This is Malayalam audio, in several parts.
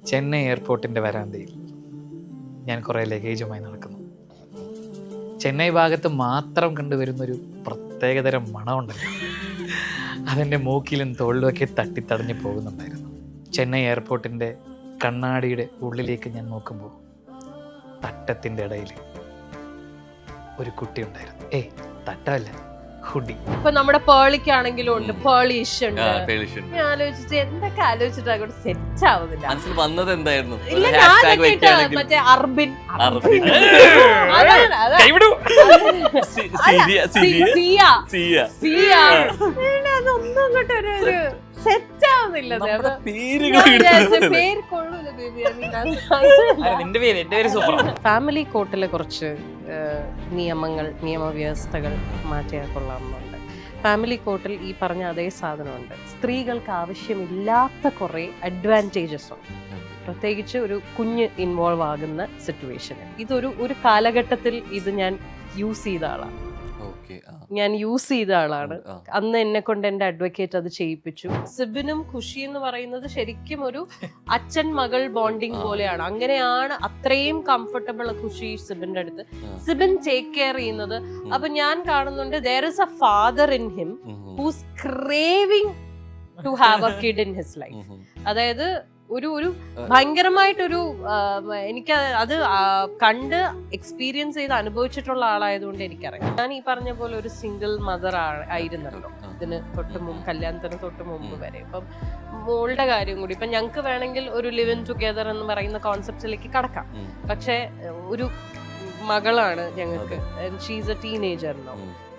ചെന്നൈ എയർപോർട്ടിൻ്റെ വരാന്തയിൽ ഞാൻ കുറേ ലഗേജുമായി നടക്കുന്നു. ചെന്നൈ ഭാഗത്ത് മാത്രം കണ്ടുവരുന്നൊരു പ്രത്യേകതരം മണമുണ്ടല്ലോ, അതെൻ്റെ മൂക്കിലും തോളിലുമൊക്കെ തട്ടിത്തടഞ്ഞു പോകുന്നുണ്ടായിരുന്നു. ചെന്നൈ എയർപോർട്ടിൻ്റെ കണ്ണാടിയുടെ ഉള്ളിലേക്ക് ഞാൻ നോക്കുമ്പോൾ തട്ടത്തിൻ്റെ ഇടയിൽ ഒരു കുട്ടി ഉണ്ടായിരുന്നു. തട്ടമല്ല, ഹുഡി. ഇപ്പൊ നമ്മുടെ പേളിക്കാണെങ്കിലും ഉണ്ട്, പേളിഷ് ഉണ്ട്. ഞാൻ ആലോചിച്ചിട്ട് എന്തൊക്കെ ആലോചിച്ചിട്ട് അങ്ങോട്ട് സെറ്റ് ആവുന്നില്ല. മനസ്സിൽ വന്നത് എന്തായിരുന്നു? ഇല്ല, ഞാൻ മറ്റേ അർബിൻ അതൊന്നും അങ്ങോട്ട് ഒരു സെറ്റ് ആവുന്നില്ല. ഫാമിലി കോർട്ടിലെ കുറച്ച് നിയമങ്ങൾ, നിയമവ്യവസ്ഥകൾ മാറ്റിയാൽ കൊള്ളാമെന്നുണ്ട്. ഫാമിലി കോർട്ടിൽ ഈ പറഞ്ഞ അതേ സാധനമുണ്ട്. സ്ത്രീകൾക്ക് ആവശ്യമില്ലാത്ത കുറേ അഡ്വാൻറ്റേജസ് ഉണ്ട്, പ്രത്യേകിച്ച് ഒരു കുഞ്ഞ് ഇൻവോൾവ് ആകുന്ന സിറ്റുവേഷനിൽ. ഒരു കാലഘട്ടത്തിൽ ഇത് ഞാൻ യൂസ് ചെയ്ത ആളാണ്. അന്ന് എന്നെ കൊണ്ട് എന്റെ അഡ്വക്കേറ്റ് അത് ചെയ്യിപ്പിച്ചു. സിബിനും ഖുഷി എന്ന് പറയുന്നത് ശരിക്കും ഒരു അച്ഛൻ മകൾ ബോണ്ടിങ് പോലെയാണ്. അങ്ങനെയാണ് അത്രയും കംഫർട്ടബിൾ ഖുഷി സിബിന്റെ അടുത്ത്. സിബിൻ ടേക്ക് കെയർ ചെയ്യുന്നത്. അപ്പൊ ഞാൻ കാണുന്നുണ്ട് there is a father in him who's craving to have a kid in his life. അതായത് ഒരു ഭയങ്കരമായിട്ടൊരു എനിക്ക് അത് കണ്ട് എക്സ്പീരിയൻസ് ചെയ്ത് അനുഭവിച്ചിട്ടുള്ള ആളായതുകൊണ്ട് എനിക്കറിയാം. ഞാൻ ഈ പറഞ്ഞ പോലെ ഒരു സിംഗിൾ മദർ ആയിരുന്നല്ലോ ഇതിന് കല്യാണത്തിന് തൊട്ട് മുമ്പ് വരെ. ഇപ്പം മോളുടെ കാര്യം കൂടി ഇപ്പൊ ഞങ്ങക്ക് വേണമെങ്കിൽ ഒരു ലിവ് ഇൻ ടുഗെദർ എന്ന് പറയുന്ന കോൺസെപ്റ്റിലേക്ക് കടക്കാം. പക്ഷെ ഒരു മകളാണ് ഞങ്ങൾക്ക്, ഷീസ് എ ടീനേജർ നോ.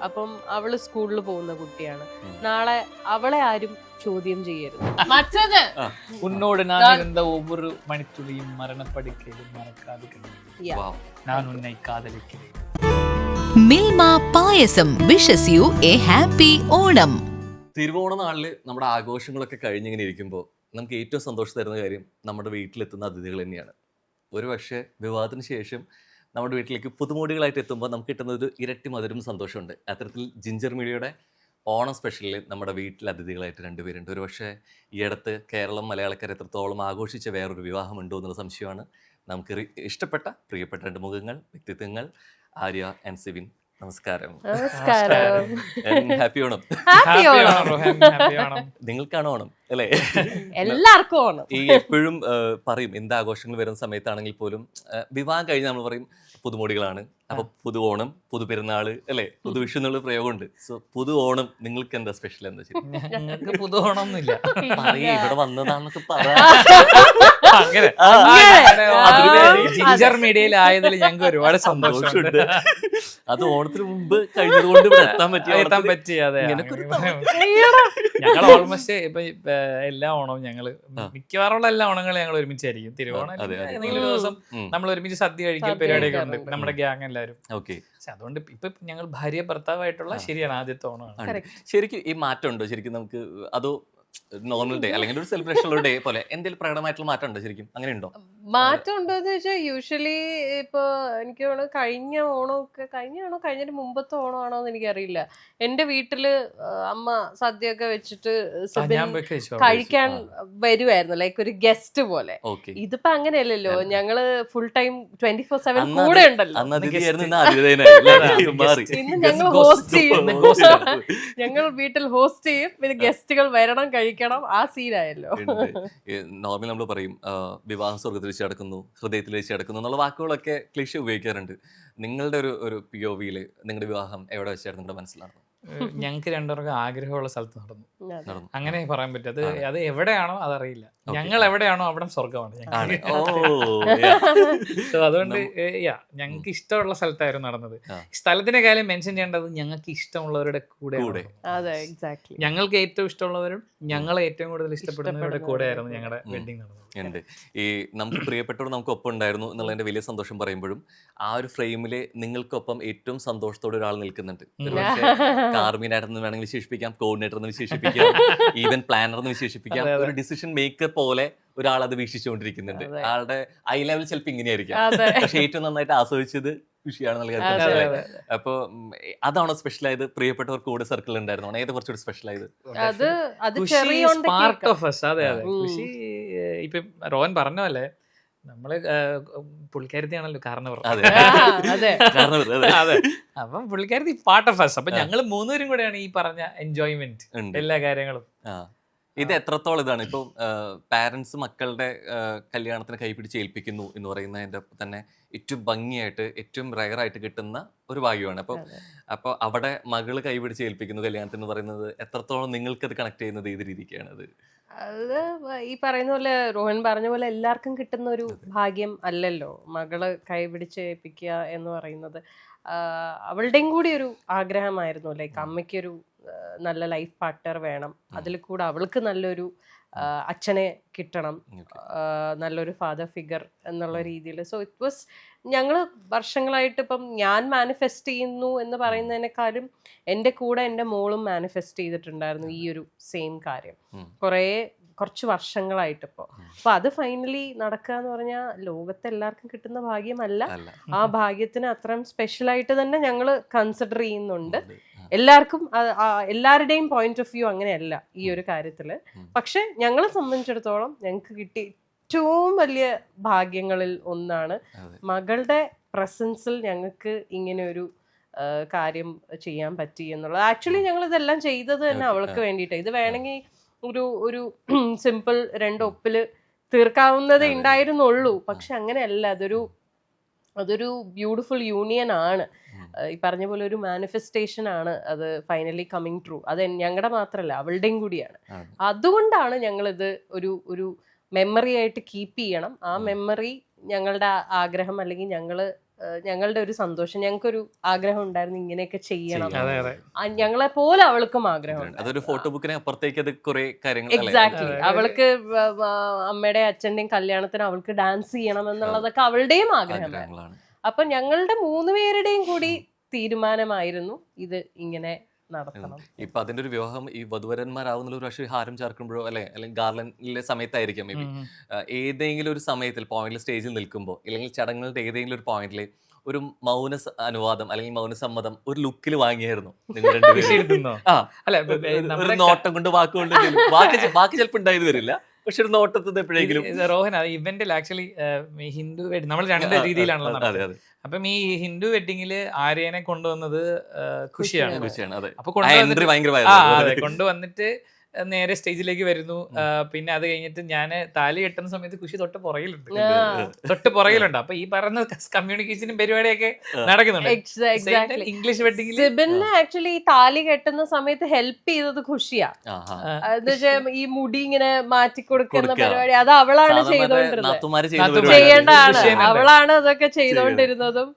അപ്പം അവള് സ്കൂളിൽ പോകുന്ന കുട്ടിയാണ്. നാളെ അവളെ ആരും ചോദ്യം ചെയ്യരുത്. മറ്റത് ഉന്നോട് ഞാൻ ഇരുന്ന ഒവ്വൊരു മണിത്തുളിയും മരണപ്പെടുക്കലും മറക്കാതെ ഞാൻ ഉന്നെ കാതലിக்கிறேன். Milma payasam wishes you a happy Onam. തിരുവോണ നാളില് നമ്മുടെ ആഘോഷങ്ങളൊക്കെ കഴിഞ്ഞിങ്ങനെ ഇരിക്കുമ്പോൾ നമുക്ക് ഏറ്റവും സന്തോഷം തരുന്ന കാര്യം നമ്മുടെ വീട്ടിലെത്തുന്ന അതിഥികൾ തന്നെയാണ്. ഒരു പക്ഷേ വിവാഹത്തിന് ശേഷം നമ്മുടെ വീട്ടിലേക്ക് പുതുമോടികളായിട്ട് എത്തുമ്പോൾ നമുക്ക് കിട്ടുന്ന ഒരു ഇരട്ടി മധുരം സന്തോഷമുണ്ട്. അത്തരത്തിൽ ജിഞ്ചർ മീഡിയയുടെ ഓണം സ്പെഷ്യലിൽ നമ്മുടെ വീട്ടിൽ അതിഥികളായിട്ട് രണ്ടുപേരുണ്ട്. ഒരു പക്ഷേ ഈ അടുത്ത് കേരളം മലയാളക്കാർ എത്രത്തോളം ആഘോഷിച്ച വേറൊരു വിവാഹമുണ്ടോ എന്നുള്ള സംശയമാണ്. നമുക്ക് ഇഷ്ടപ്പെട്ട പ്രിയപ്പെട്ട രണ്ട് മുഖങ്ങൾ, വ്യക്തിത്വങ്ങൾ, ആര്യ ആൻഡ് സിബിൻ. നമസ്കാരം. ഹാപ്പി ഓണം. നിങ്ങൾക്കാണ് ഓണം അല്ലേ? എല്ലാവർക്കും ഓണം. ഈ എപ്പോഴും പറയും എന്ത് ആഘോഷങ്ങൾ വരുന്ന സമയത്താണെങ്കിൽ പോലും വിവാഹം കഴിഞ്ഞ് നമ്മൾ പറയും പുതുമോടികളാണ്. അപ്പൊ പുതു ഓണം, പുതു പെരുന്നാള് അല്ലെ, പുതു വിഷു എന്നുള്ള പ്രയോഗമുണ്ട്. സോ പുതു ഓണം നിങ്ങൾക്ക് എന്താ സ്പെഷ്യൽ? എന്താ ശരി? ഞങ്ങൾക്ക് പുതു ഓണമൊന്നുമില്ല. ഇവിടെ വന്നതാണെന്നൊക്കെ പറയാ. ജിഞ്ചർ മീഡിയയിലായതിൽ ഞങ്ങൾക്ക് ഒരുപാട് സന്തോഷമുണ്ട്. അത് ഓണത്തിന് മുമ്പ് കഴിഞ്ഞതുകൊണ്ട് എത്താൻ പറ്റി. ഞങ്ങൾ ഓൾമോസ്റ്റ് ഇപ്പൊ എല്ലാ ഓണവും ഞങ്ങള് മിക്കവാറുള്ള എല്ലാ ഓണങ്ങളും ഞങ്ങൾ ഒരുമിച്ചായിരിക്കും. തിരുവോണം ഏതെങ്കിലും ഒരു ദിവസം നമ്മൾ ഒരുമിച്ച് സദ്യ കഴിക്കൽ പരിപാടിയൊക്കെ ഉണ്ട് നമ്മുടെ ഗ്യാങ് എല്ലാവരും. അതുകൊണ്ട് ഇപ്പൊ ഞങ്ങൾ ഭാര്യ ഭർത്താവായിട്ടുള്ള ശരിയാണ് ആദ്യത്തെ ഓണമാണ്. ശരിക്കും ഈ മാറ്റം ഉണ്ടോ ശരിക്കും? നമുക്ക് അതോ നോർമൽ ഡേ അല്ലെങ്കിൽ ഒരു സെലിബ്രേഷൻ ഡേ പോലെ എന്തെങ്കിലും പ്രകടമായിട്ടുള്ള മാറ്റം ഉണ്ടോ ശരിക്കും? അങ്ങനെ ഉണ്ടോ? മാറ്റം ഉണ്ടോന്ന് വെച്ചാൽ യൂഷ്വലി ഇപ്പൊ എനിക്ക് തോന്നുന്നു കഴിഞ്ഞിട്ട് മുമ്പത്തെ ഓണമാണോ എന്ന് എനിക്കറിയില്ല. എന്റെ വീട്ടില് അമ്മ സദ്യയൊക്കെ വെച്ചിട്ട് കഴിക്കാൻ വരുമായിരുന്നു, ലൈക്ക് ഒരു ഗസ്റ്റ് പോലെ. ഇതിപ്പോ അങ്ങനെയല്ലല്ലോ, ഞങ്ങള് ഫുൾ ടൈം 24/7 കൂടെ ഉണ്ടല്ലോ. ഇന്ന് ഞങ്ങൾ ഹോസ്റ്റ് ചെയ്യും, ഞങ്ങൾ വീട്ടിൽ ഹോസ്റ്റ് ചെയ്യും, പിന്നെ ഗസ്റ്റുകൾ വരണം, കഴിക്കണം, ആ സീനായല്ലോ. നോർമലി നമ്മൾ പറയും വിവാഹ സ്വർഗത്തിൽ വെച്ച് നടക്കുന്നു, ഹൃദയത്തിൽ വെച്ച് നടക്കുന്നു എന്നുള്ള വാക്കുകളൊക്കെ ക്ലിഷേ ഉപയോഗിക്കാറുണ്ട്. നിങ്ങളുടെ ഒരു POV-യില് നിങ്ങളുടെ വിവാഹം എവിടെ വെച്ചായിരുന്നു നിങ്ങളുടെ മനസ്സിലാണ്? ഞങ്ങൾക്ക് രണ്ടുപേർക്കും ആഗ്രഹമുള്ള സ്ഥലത്ത് നടന്നു, അങ്ങനെ പറയാൻ പറ്റും. അത് എവിടെയാണോ അതറിയില്ല, ഞങ്ങൾ എവിടെയാണോ അവിടെ സ്വർഗമാണ്. അതുകൊണ്ട് ഞങ്ങൾക്ക് ഇഷ്ടമുള്ള സ്ഥലത്തായിരുന്നു നടന്നത്. സ്ഥലത്തിന്റെ കാര്യം മെൻഷൻ ചെയ്യേണ്ടത് ഞങ്ങൾക്ക് ഇഷ്ടമുള്ളവരുടെ കൂടെ. ഞങ്ങൾക്ക് ഏറ്റവും ഇഷ്ടമുള്ളവരും ഞങ്ങളെ ഏറ്റവും കൂടുതൽ ഇഷ്ടപ്പെടുന്നവരുടെ കൂടെ ആയിരുന്നു ഞങ്ങളുടെ വെഡിങ് നടന്നത്. ഉണ്ട് ഈ നമുക്ക് പ്രിയപ്പെട്ടവർ നമുക്ക് ഒപ്പം ഉണ്ടായിരുന്നു എന്നുള്ളതിന്റെ വലിയ സന്തോഷം പറയുമ്പോഴും ആ ഒരു ഫ്രെയിമില് നിങ്ങൾക്കൊപ്പം ഏറ്റവും സന്തോഷത്തോടെ ഒരാൾ നിൽക്കുന്നുണ്ട്. കാർമീനായിട്ട് വേണമെങ്കിൽ വിശേഷിപ്പിക്കാം, കോർഡിനേറ്റർ എന്ന് വിശേഷിപ്പിക്കാം, ഈവൻ പ്ലാനർ എന്ന് വിശേഷിപ്പിക്കാം. ഒരു ഡിസിഷൻ മേക്കർ പോലെ ഒരാൾ അത് വീക്ഷിച്ചുകൊണ്ടിരിക്കുന്നുണ്ട്. ആളുടെ ഐ ലെവൽ ചിലപ്പോൾ ഇങ്ങനെയായിരിക്കാം, പക്ഷെ ഏറ്റവും നന്നായിട്ട് ആസ്വദിച്ചത് വിഷയമാണ് നൽകാൻ. അപ്പൊ അതാണോ സ്പെഷ്യൽ ആയത്? പ്രിയപ്പെട്ടവർ കൂടെ സർക്കിൾ ഉണ്ടായിരുന്നു, ഏത് കുറച്ചുകൂടി സ്പെഷ്യൽ ആയത്? ഇപ്പൊ റോഹൻ പറഞ്ഞ പോലെ നമ്മള് പുള്ളിക്കാരത്തിയാണല്ലോ കാരണവർ. അതെ അതെ, അപ്പം പുള്ളിക്കാരത്തി പാർട്ട് ഓഫ് അസ്. അപ്പൊ ഞങ്ങൾ മൂന്നുപേരും കൂടെയാണ് ഈ പറഞ്ഞ എൻജോയ്മെന്റ് എല്ലാ കാര്യങ്ങളും. ഇത് എത്രത്തോളം ഇതാണ് ഇപ്പം പാരന്റ്സ് മക്കളുടെ കല്യാണത്തിന് കൈപിടിച്ച് ഏൽപ്പിക്കുന്നു എന്ന് പറയുന്നതിന്റെ തന്നെ ഏറ്റവും ഭംഗിയായിട്ട് ഏറ്റവും റയറായിട്ട് കിട്ടുന്ന ഒരു ഭാഗ്യമാണ്. അപ്പോൾ അവിടെ മകള് കൈപിടിച്ച് ഏൽപ്പിക്കുന്നു കല്യാണത്തിന് എന്ന് പറയുന്നത് എത്രത്തോളം നിങ്ങൾക്കത് കണക്ട് ചെയ്യുന്നത് ഏത് രീതിക്കാണ് അത്? അത് ഈ പറയുന്ന പോലെ റോഹൻ പറഞ്ഞ പോലെ എല്ലാവർക്കും കിട്ടുന്ന ഒരു ഭാഗ്യം അല്ലല്ലോ മകള് കൈപിടിച്ച് ഏൽപ്പിക്കുക എന്ന് പറയുന്നത്. അവളുടെയും കൂടി ഒരു ആഗ്രഹമായിരുന്നു. ലൈക്ക് അമ്മയ്ക്കൊരു നല്ല ലൈഫ് പാർട്ട്ണർ വേണം, അതിൽ കൂടെ അവൾക്ക് നല്ലൊരു അച്ഛനെ കിട്ടണം, നല്ലൊരു ഫാദർ ഫിഗർ എന്നുള്ള രീതിയിൽ. സോ ഇറ്റ് വാസ് ഞങ്ങൾ വർഷങ്ങളായിട്ട് ഇപ്പം ഞാൻ മാനിഫെസ്റ്റ് ചെയ്യുന്നു എന്ന് പറയുന്നതിനേക്കാളും എൻ്റെ കൂടെ എൻ്റെ മോളും മാനിഫെസ്റ്റ് ചെയ്തിട്ടുണ്ടായിരുന്നു ഈ ഒരു സെയിം കാര്യം കുറച്ച് വർഷങ്ങളായിട്ട്. ഇപ്പോൾ അപ്പൊ അത് ഫൈനലി നടക്കുക എന്ന് പറഞ്ഞാൽ ലോകത്തെ എല്ലാവർക്കും കിട്ടുന്ന ഭാഗ്യമല്ല. ആ ഭാഗ്യത്തിന് അത്രയും സ്പെഷ്യലായിട്ട് തന്നെ ഞങ്ങൾ കൺസിഡർ ചെയ്യുന്നുണ്ട്. എല്ലാവർക്കും എല്ലാവരുടെയും പോയിന്റ് ഓഫ് വ്യൂ അങ്ങനെയല്ല ഈ ഒരു കാര്യത്തില്. പക്ഷെ ഞങ്ങളെ സംബന്ധിച്ചിടത്തോളം ഞങ്ങൾക്ക് കിട്ടിയ ഏറ്റവും വലിയ ഭാഗ്യങ്ങളിൽ ഒന്നാണ് മകളുടെ പ്രസൻസിൽ ഞങ്ങൾക്ക് ഇങ്ങനെ ഒരു കാര്യം ചെയ്യാൻ പറ്റി എന്നുള്ളത്. ആക്ച്വലി ഞങ്ങൾ ഇതെല്ലാം ചെയ്തത് തന്നെ അവൾക്ക് വേണ്ടിയിട്ട്. ഇത് വേണമെങ്കിൽ ഒരു സിമ്പിൾ 2 ഒപ്പില് തീർക്കാവുന്നതേ ഉണ്ടായിരുന്നുള്ളൂ. പക്ഷെ അങ്ങനെയല്ല, അതൊരു ബ്യൂട്ടിഫുൾ യൂണിയൻ ആണ്. ഈ പറഞ്ഞ പോലെ ഒരു മാനിഫെസ്റ്റേഷൻ ആണ് അത് ഫൈനലി കമ്മിങ് ട്രൂ. അത് ഞങ്ങളുടെ മാത്രമല്ല അവളുടെയും കൂടിയാണ്. അതുകൊണ്ടാണ് ഞങ്ങളിത് ഒരു മെമ്മറി ആയിട്ട് കീപ്പ് ചെയ്യണം. ആ മെമ്മറി ഞങ്ങളുടെ ആഗ്രഹം, അല്ലെങ്കിൽ ഞങ്ങളുടെ ഒരു സന്തോഷം. ഞങ്ങൾക്കൊരു ആഗ്രഹം ഉണ്ടായിരുന്നു ഇങ്ങനെയൊക്കെ ചെയ്യണം, ഞങ്ങളെ പോലെ അവൾക്കും ആഗ്രഹം. എക്സാക്ട്ലി. അവൾക്ക് അമ്മയുടെ അച്ഛന്റെയും കല്യാണത്തിന് അവൾക്ക് ഡാൻസ് ചെയ്യണം എന്നുള്ളതൊക്കെ അവളുടെയും ആഗ്രഹമാണ്. അപ്പൊ ഞങ്ങളുടെ 3 പേരുടെയും കൂടി തീരുമാനമായിരുന്നു ഇത് ഇങ്ങനെ നടത്തണം. ഇപ്പൊ അതിന്റെ ഒരു വിവാഹം ഈ വധുവരന്മാരാവുന്ന ഒരു പക്ഷേ ഹാരം ചേർക്കുമ്പോഴോ അല്ലെങ്കിൽ ഗാർലൻഡിലെ സമയത്തായിരിക്കാം മേ ബി ഏതെങ്കിലും ഒരു സമയത്തിൽ പോയിന്റിൽ സ്റ്റേജിൽ നിൽക്കുമ്പോൾ അല്ലെങ്കിൽ ചടങ്ങുകളുടെ ഏതെങ്കിലും ഒരു പോയിന്റിൽ ഒരു മൗന അനുവാദം അല്ലെങ്കിൽ മൗനസമ്മതം ഒരു ലുക്കിൽ വാങ്ങിയായിരുന്നു നിങ്ങൾ രണ്ടുപേരും? ഒരു നോട്ടം കൊണ്ട് വാക്കുകൊണ്ട് വാക്ക് ചിലപ്പോൾ ഉണ്ടായത് വരില്ല, പക്ഷെ ഒരു നോട്ടത്തിൽ എപ്പോഴെങ്കിലും. റോഹൻ ഇവന്റിൽ ആക്ച്വലി ഹിന്ദു വെഡിങ് നമ്മൾ 2 രീതിയിലാണല്ലോ നടന്നത്. അപ്പം ഈ ഹിന്ദു വെഡിങ്ങില് ആര്യനെ കൊണ്ടുവന്നത് ഖുഷിയാണ്. അപ്പൊ കൊണ്ടുവന്നിട്ട് നേരെ സ്റ്റേജിലേക്ക് വരുന്നു. പിന്നെ അത് കഴിഞ്ഞിട്ട് ഞാൻ താലി കെട്ടുന്ന സമയത്ത് ഖുഷി തൊട്ട് പുറകിലുണ്ട്. അപ്പൊ ഈ പറയുന്ന കമ്മ്യൂണിക്കേഷനും പരിപാടിയൊക്കെ നടക്കുന്നുണ്ട്. ഇംഗ്ലീഷ് വെഡിങ്ങിൽ സിബിന് ആക്ച്വലി ഈ താലി കെട്ടുന്ന സമയത്ത് ഹെൽപ്പ് ചെയ്തത് ഖുഷിയാ. എന്നുവെച്ചാൽ ഈ മുടി ഇങ്ങനെ മാറ്റി കൊടുക്കുന്ന പരിപാടി അത് അവളാണ് ചെയ്യേണ്ടതാണ്. അവളാണ് അതൊക്കെ ചെയ്തോണ്ടിരുന്നതും.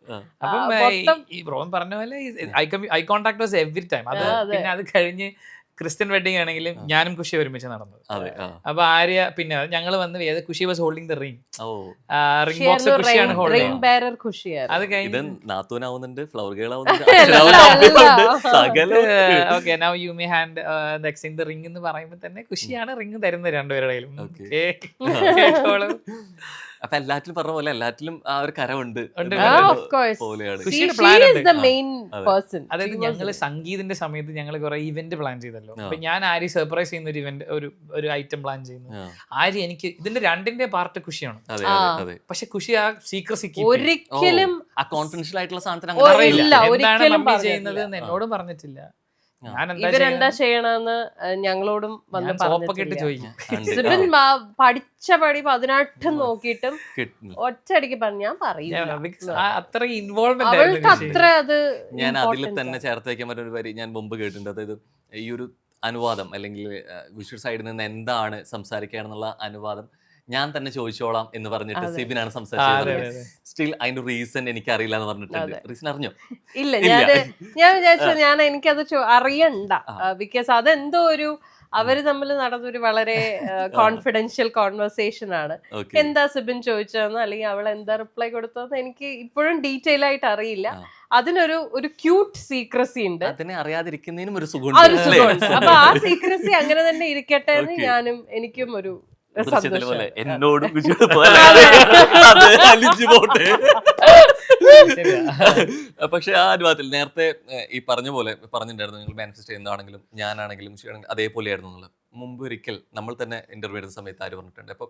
അപ്പം ഈ റോഹൻ പറഞ്ഞ പോലെ eye contact was every time. അത് പിന്നെ അത് കഴിഞ്ഞ് ക്രിസ്ത്യൻ വെഡിങ് ആണെങ്കിലും ഞാനും ഖുഷി ഒരുമിച്ച് നടന്നത്. അപ്പൊ ആര്യ പിന്നെ ഞങ്ങൾ വന്ന് Khushi was holding the ring. Ring box ഖുഷിയാണ് ഹോൾഡിംഗ്. അത് കഴിഞ്ഞ് okay now you may hand the exchange the ring എന്ന് പറയുമ്പോൾ തന്നെ ഖുഷിയാണ് റിംഗ് തരുന്നത് രണ്ടുപേരുടെയും. അപ്പൊ എല്ലാറ്റിലും പറഞ്ഞ പോലെ എല്ലാറ്റിലും ആ ഒരു കരമുണ്ട്. അതായത് ഞങ്ങള് സംഗീതിന്റെ സമയത്ത് ഞങ്ങൾ കുറെ ഇവന്റ് പ്ലാൻ ചെയ്തല്ലോ. അപ്പൊ ഞാൻ ആര്യ സർപ്രൈസ് ചെയ്യുന്ന ഒരു ഇവന്റ് ഒരു ഐറ്റം പ്ലാൻ ചെയ്യുന്നു. ആര്യ എനിക്ക് ഇതിന്റെ 2ന്റെ പാർട്ട് ഖുഷിയാണ്. പക്ഷെ ഖുഷി ആ സീക്രസി ഒരിക്കലും ആ കോൺഫിഡൻഷ്യൽ ആയിട്ടുള്ള സാധനത്തിന് എന്താണ് മമ്മി ചെയ്യുന്നത് എന്ന് എന്നോടും പറഞ്ഞിട്ടില്ല. ഇവരെന്താ ചെയ്യണമെന്ന് ഞങ്ങളോടും വന്ന് ചോദിക്കും. പഠിച്ച പടി 18 നോക്കിയിട്ടും ഒറ്റയടിക്ക് പറഞ്ഞു ഞാൻ പറയില്ല. അവൾക്ക് അത്ര അത് ഞാൻ അതിൽ തന്നെ ചേർത്ത് വയ്ക്കാൻ പറ്റുന്ന ഒരു വരി ഞാൻ മുമ്പ് കേട്ടിട്ടുണ്ട്. അതായത് ഈ ഒരു അനുവാദം അല്ലെങ്കിൽ വിഷ്വൽ സൈഡിൽ നിന്ന് എന്താണ് സംസാരിക്കുകയാണെന്നുള്ള അനുവാദം ഞാൻ തന്നെ ചോദിച്ചോളാം എന്ന് പറഞ്ഞിട്ട് സിബിനാണ് സംസാരിച്ചത്. സ്റ്റിൽ അതിന്റെ റീസൺ എനിക്ക് അറിയില്ല എന്ന് പറഞ്ഞിട്ടുണ്ട്. റീസൺ അറിഞ്ഞോ? ഇല്ല, ഞാൻ വിചാരിച്ചു എനിക്കത് അറിയണ്ട. ബിക്കോസ് അതെന്തോ ഒരു അവര് തമ്മിൽ നടന്നൊരു വളരെ കോൺഫിഡൻഷ്യൽ കോൺവെർസേഷൻ ആണ്. എന്താ സിബിൻ ചോദിച്ചതെന്നോ അല്ലെങ്കിൽ അവൾ എന്താ റിപ്ലൈ കൊടുത്തതെന്ന് എനിക്ക് ഇപ്പോഴും ഡീറ്റെയിൽ ആയിട്ട് അറിയില്ല. അതിനൊരു ക്യൂട്ട് സീക്രസി ഉണ്ട്. അതിനെ അറിയാതിരിക്കുന്നതിനും ഒരു സുഖമുണ്ട്. അപ്പൊ ആ സീക്രസി അങ്ങനെ തന്നെ ഇരിക്കട്ടെ എന്ന് എനിക്കും ഒരു എന്നോടും പക്ഷെ ആ അനുഭവത്തിൽ നേരത്തെ ഈ പറഞ്ഞ പോലെ പറഞ്ഞിട്ടുണ്ടായിരുന്നു, നിങ്ങൾ മാനിഫെസ്റ്റ് ചെയ്യുന്നതാണെങ്കിലും ഞാനാണെങ്കിലും അതേപോലെയായിരുന്നു എന്നുള്ളത്. മുമ്പ് ഒരിക്കൽ നമ്മൾ തന്നെ ഇന്റർവ്യൂ എടുത്ത സമയത്ത് ആര് പറഞ്ഞിട്ടുണ്ട്, അപ്പൊ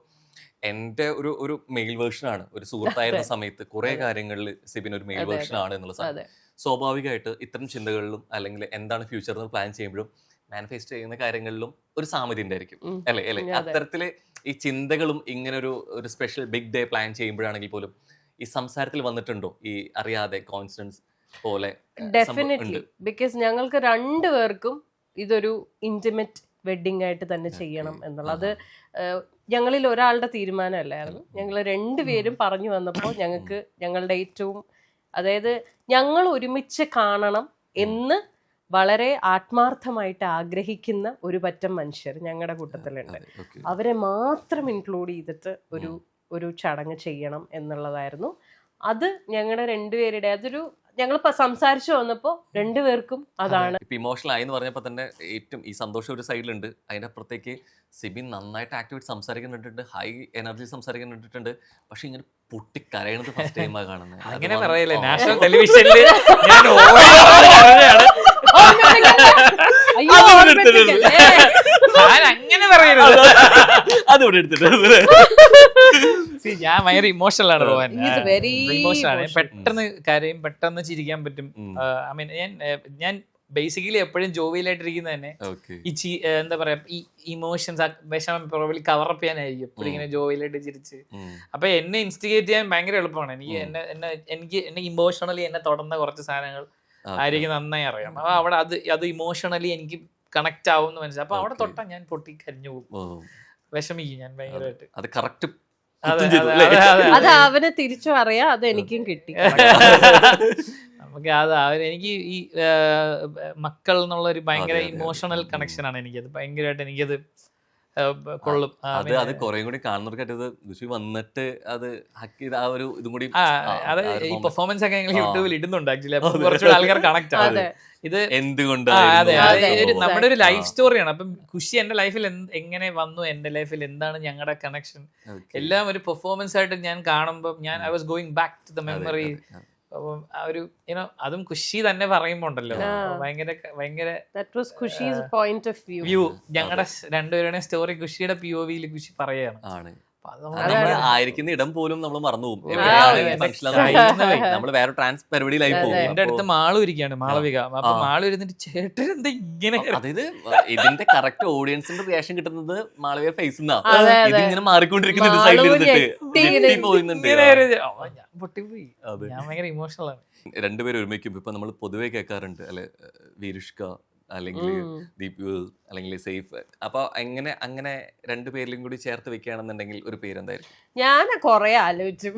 എൻ്റെ ഒരു മെയിൽ വേർഷനാണ്, ഒരു സുഹൃത്തായിരുന്ന സമയത്ത് കുറെ കാര്യങ്ങളിൽ സിബിൻ ഒരു മെയിൽ വേർഷൻ ആണ് എന്നുള്ള സാധനം. സ്വാഭാവികമായിട്ട് ഇത്തരം ചിന്തകളിലും അല്ലെങ്കിൽ എന്താണ് ഫ്യൂച്ചറിൽ പ്ലാൻ ചെയ്യുമ്പോഴും മാനിഫെസ്റ്റ് ചെയ്യുന്ന കാര്യങ്ങളിലും ഒരു സാമ്യത ഉണ്ടായിരിക്കും അല്ലേ അല്ലേ? അത്തരത്തില് ഈ ചിന്തകളും ഇങ്ങനെ ഒരു സ്പെഷ്യൽ ബിഗ് ഡേ പ്ലാൻ ചെയ്യുമ്പോഴാണെങ്കിൽ പോലും ഈ സംസാരത്തിൽ വന്നിട്ടുണ്ടോ ഈ അറിയാതെ കോൺഫിഡൻസ് പോലെ? ഡെഫിനറ്റ്ലി, ബിക്കോസ് ഞങ്ങൾക്ക് രണ്ടുപേർക്കും ഇതൊരു ഇന്റിമേറ്റ് വെഡിങ് ആയിട്ട് തന്നെ ചെയ്യണം എന്നുള്ളത് ഞങ്ങളിൽ ഒരാളുടെ തീരുമാനമല്ലായിരുന്നു. ഞങ്ങൾ രണ്ടുപേരും പറഞ്ഞു വന്നപ്പോൾ ഞങ്ങൾക്ക് ഞങ്ങളുടെ ഏറ്റവും, അതായത് ഞങ്ങൾ ഒരുമിച്ച് കാണണം എന്ന് വളരെ ആത്മാർത്ഥമായിട്ട് ആഗ്രഹിക്കുന്ന ഒരു പറ്റം മനുഷ്യർ ഞങ്ങളുടെ കൂട്ടത്തിലുണ്ട്. അവരെ മാത്രം ഇൻക്ലൂഡ് ചെയ്തിട്ട് ഒരു ചടങ്ങ് ചെയ്യണം എന്നുള്ളതായിരുന്നു. അത് ഞങ്ങളുടെ രണ്ടുപേരുടെ അതൊരു ഞങ്ങൾ സംസാരിച്ചു വന്നപ്പോൾ രണ്ടുപേർക്കും അതാണ്. ഇപ്പൊ ഇമോഷണൽ ആയി എന്ന് പറഞ്ഞപ്പോൾ തന്നെ ഏറ്റവും ഈ സന്തോഷം ഒരു സൈഡിലുണ്ട്, അതിന്റെ അപ്പുറത്തേക്ക് സിബിൻ നന്നായിട്ട് ആക്ടിവേറ്റ് സംസാരിക്കുന്നുണ്ട്, ഹൈ എനർജി സംസാരിക്കുന്നുണ്ട്. പക്ഷെ ഇങ്ങനെ പൊട്ടിക്കരയണത് ഫസ്റ്റ് ടൈമാണ് കാണുന്നത്. അങ്ങനെ പറയല്ലേ, നാഷണൽ ടെലിവിഷനിൽ ഞാൻ അങ്ങനെ പറയരുത്. അതിവിടെ എടുത്തിട്ട് ഞാൻ ഭയങ്കര ഇമോഷണൽ ആണ് പോവാൻ. വെരി ഇമോഷണൽ ആണ്, പെട്ടെന്ന് കരയും, പെട്ടെന്ന് ചിരിക്കാൻ പറ്റും. ഐ മീൻ ഞാൻ ബേസിക്കലി എപ്പോഴും ജോവിയലായിട്ടിരിക്കുന്നത് തന്നെ ഈ എന്താ പറയാ, ഈ ഇമോഷൻസ് വിഷമം പ്രോബ്ലി കവറപ്പ് ചെയ്യാനായിരിക്കും എപ്പോഴും ഇങ്ങനെ ജോവിയലായിട്ട് ചിരിച്ച്. അപ്പൊ എന്നെ ഇൻസ്റ്റിഗേറ്റ് ചെയ്യാൻ ഭയങ്കര എളുപ്പമാണ്. എനിക്ക് എന്നെ ഇമോഷണലി എന്നെ തുടർന്ന കുറച്ച് സാധനങ്ങൾ ആയിരിക്കും നന്നായി അറിയാം. അപ്പൊ അവിടെ അത് ഇമോഷണലി എനിക്ക് കണക്ട് ആവും എന്ന് മനസ്സിലായി. അപ്പൊ അവിടെ തൊട്ടാ ഞാൻ പൊട്ടി കരിഞ്ഞു പോകും, വിഷമിക്കും ഞാൻ ഭയങ്കരമായിട്ട്. അത് കറക്റ്റ് അത് അവന് തിരിച്ചു അറിയാം, അത് എനിക്കും കിട്ടി. നമുക്ക് എനിക്ക് ഈ മക്കൾ എന്നുള്ള ഒരു ഭയങ്കര ഇമോഷണൽ കണക്ഷൻ ആണ് എനിക്കത്. ഭയങ്കരമായിട്ട് എനിക്കത് കൊള്ളും. അത് കുറേ കൂടി കാണുന്നവർക്കായിട്ട് വന്നിട്ട് അത് ആ ഒരു ഇതും കൂടി അത് ഈ പെർഫോമൻസ് ഒക്കെ ഞങ്ങൾ യൂട്യൂബിൽ ഇടുന്നുണ്ട് ആക്ച്വലി. അപ്പൊ കുറച്ചുകൂടി ആൾക്കാർ കണക്ട് ആണ്. ഇത് എന്തുകൊണ്ട് നമ്മുടെ ഒരു ലൈഫ് സ്റ്റോറിയാണ്. അപ്പം ഖുഷി എന്റെ ലൈഫിൽ എങ്ങനെ വന്നു, എന്റെ ലൈഫിൽ എന്താണ് ഞങ്ങളുടെ കണക്ഷൻ, എല്ലാം ഒരു പെർഫോമൻസ് ആയിട്ട് ഞാൻ കാണുമ്പോൾ I was going back to the memory. ഒരു അതും ഖുഷി തന്നെ പറയുമ്പോ ഉണ്ടല്ലോ ഭയങ്കര ഭയങ്കര വ്യൂ. ഞങ്ങളുടെ രണ്ടുപേരുടെയും സ്റ്റോറി ഖുഷിയുടെ POV ഖുഷി പറയാണ്. ആയിരിക്കുന്ന ഇടം പോലും നമ്മൾ മറന്നു പോകും. നമ്മള് വേറെ ട്രാൻസ് പരിപാടിയിലായി പോകും. എന്റെ അടുത്ത് മാളു ഇരിക്കുകയാണ്, മാളവിക. അപ്പൊ മാളു ഇരുന്നിട്ട് ചേട്ടൻ എന്താ ഇങ്ങനെ, അതായത് ഇതിന്റെ കറക്റ്റ് ഓഡിയൻസിന്റെ റിയാക്ഷൻ കിട്ടുന്നത് മാളവിക ഫേസ് ഇതിങ്ങനെ മാറിക്കൊണ്ടിരിക്കുന്നുണ്ട്, സൈഡിൽ ഇരുന്നിട്ട് പൊട്ടിപ്പോയി. ഞാൻ ഭയങ്കര ഇമോഷണൽ ആണ്. രണ്ടുപേരും ഒരുമിക്കുമ്പോ ഇപ്പൊ നമ്മൾ പൊതുവെ കേൾക്കാറുണ്ട് അല്ലെ, വീരുഷ്ക അല്ലെങ്കിൽ ദീപ് അല്ലെങ്കിൽ സേഫ്. അപ്പൊ അങ്ങനെ രണ്ടുപേരിലും കൂടി ചേർത്ത് വെക്കുകയാണെന്നുണ്ടെങ്കിൽ ഒരു പേര് എന്തായിരിക്കും? ഞാൻ കൊറേ ആലോചിച്ചു.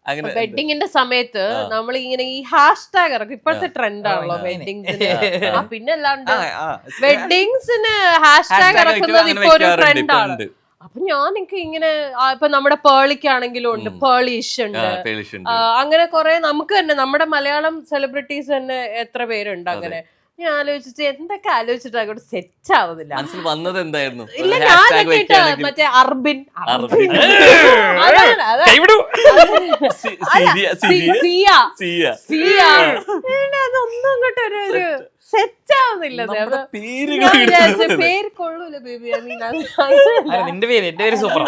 അങ്ങനെ വെഡിങ്ങിന്റെ സമയത്ത് നമ്മൾ ഇങ്ങനെ ഈ ഹാഷ്ടാഗ് ഇറക്കും. ഇപ്പോഴത്തെ ട്രെൻഡ് ആണല്ലോ വെഡിങ്സിന്. പിന്നെ അല്ലാണ്ട് വെഡിങ്സിന് ഹാഷ്ടാഗ് ഇറക്കുന്നത് ഇപ്പൊ ഒരു ട്രെൻഡ് ആണ്. അപ്പൊ ഞാനൊക്കെ ഇങ്ങനെ ഇപ്പൊ നമ്മുടെ പേളിക്കാണെങ്കിലും ഉണ്ട്, പേളിഷ് ഉണ്ട്, അങ്ങനെ കുറെ നമുക്ക് തന്നെ നമ്മുടെ മലയാളം സെലിബ്രിറ്റീസ് തന്നെ എത്ര പേരുണ്ട്. അങ്ങനെ ഞാൻ ആലോചിച്ചിട്ട് എന്തൊക്കെ ആലോചിച്ചിട്ട് അങ്ങോട്ട് സെറ്റ് ആവുന്നില്ല. മനസ്സിൽ വന്നത് എന്തായിരുന്നു? ഇല്ല, ഞാൻ മറ്റേ അർബിൻ അതൊന്നും അങ്ങോട്ട് ഒരു സെറ്റ് ആവുന്നില്ല. പേര് കൊള്ളൂല ബേബി. നിന്റെ പേര് എന്റെ പേര് സൂപ്പർ.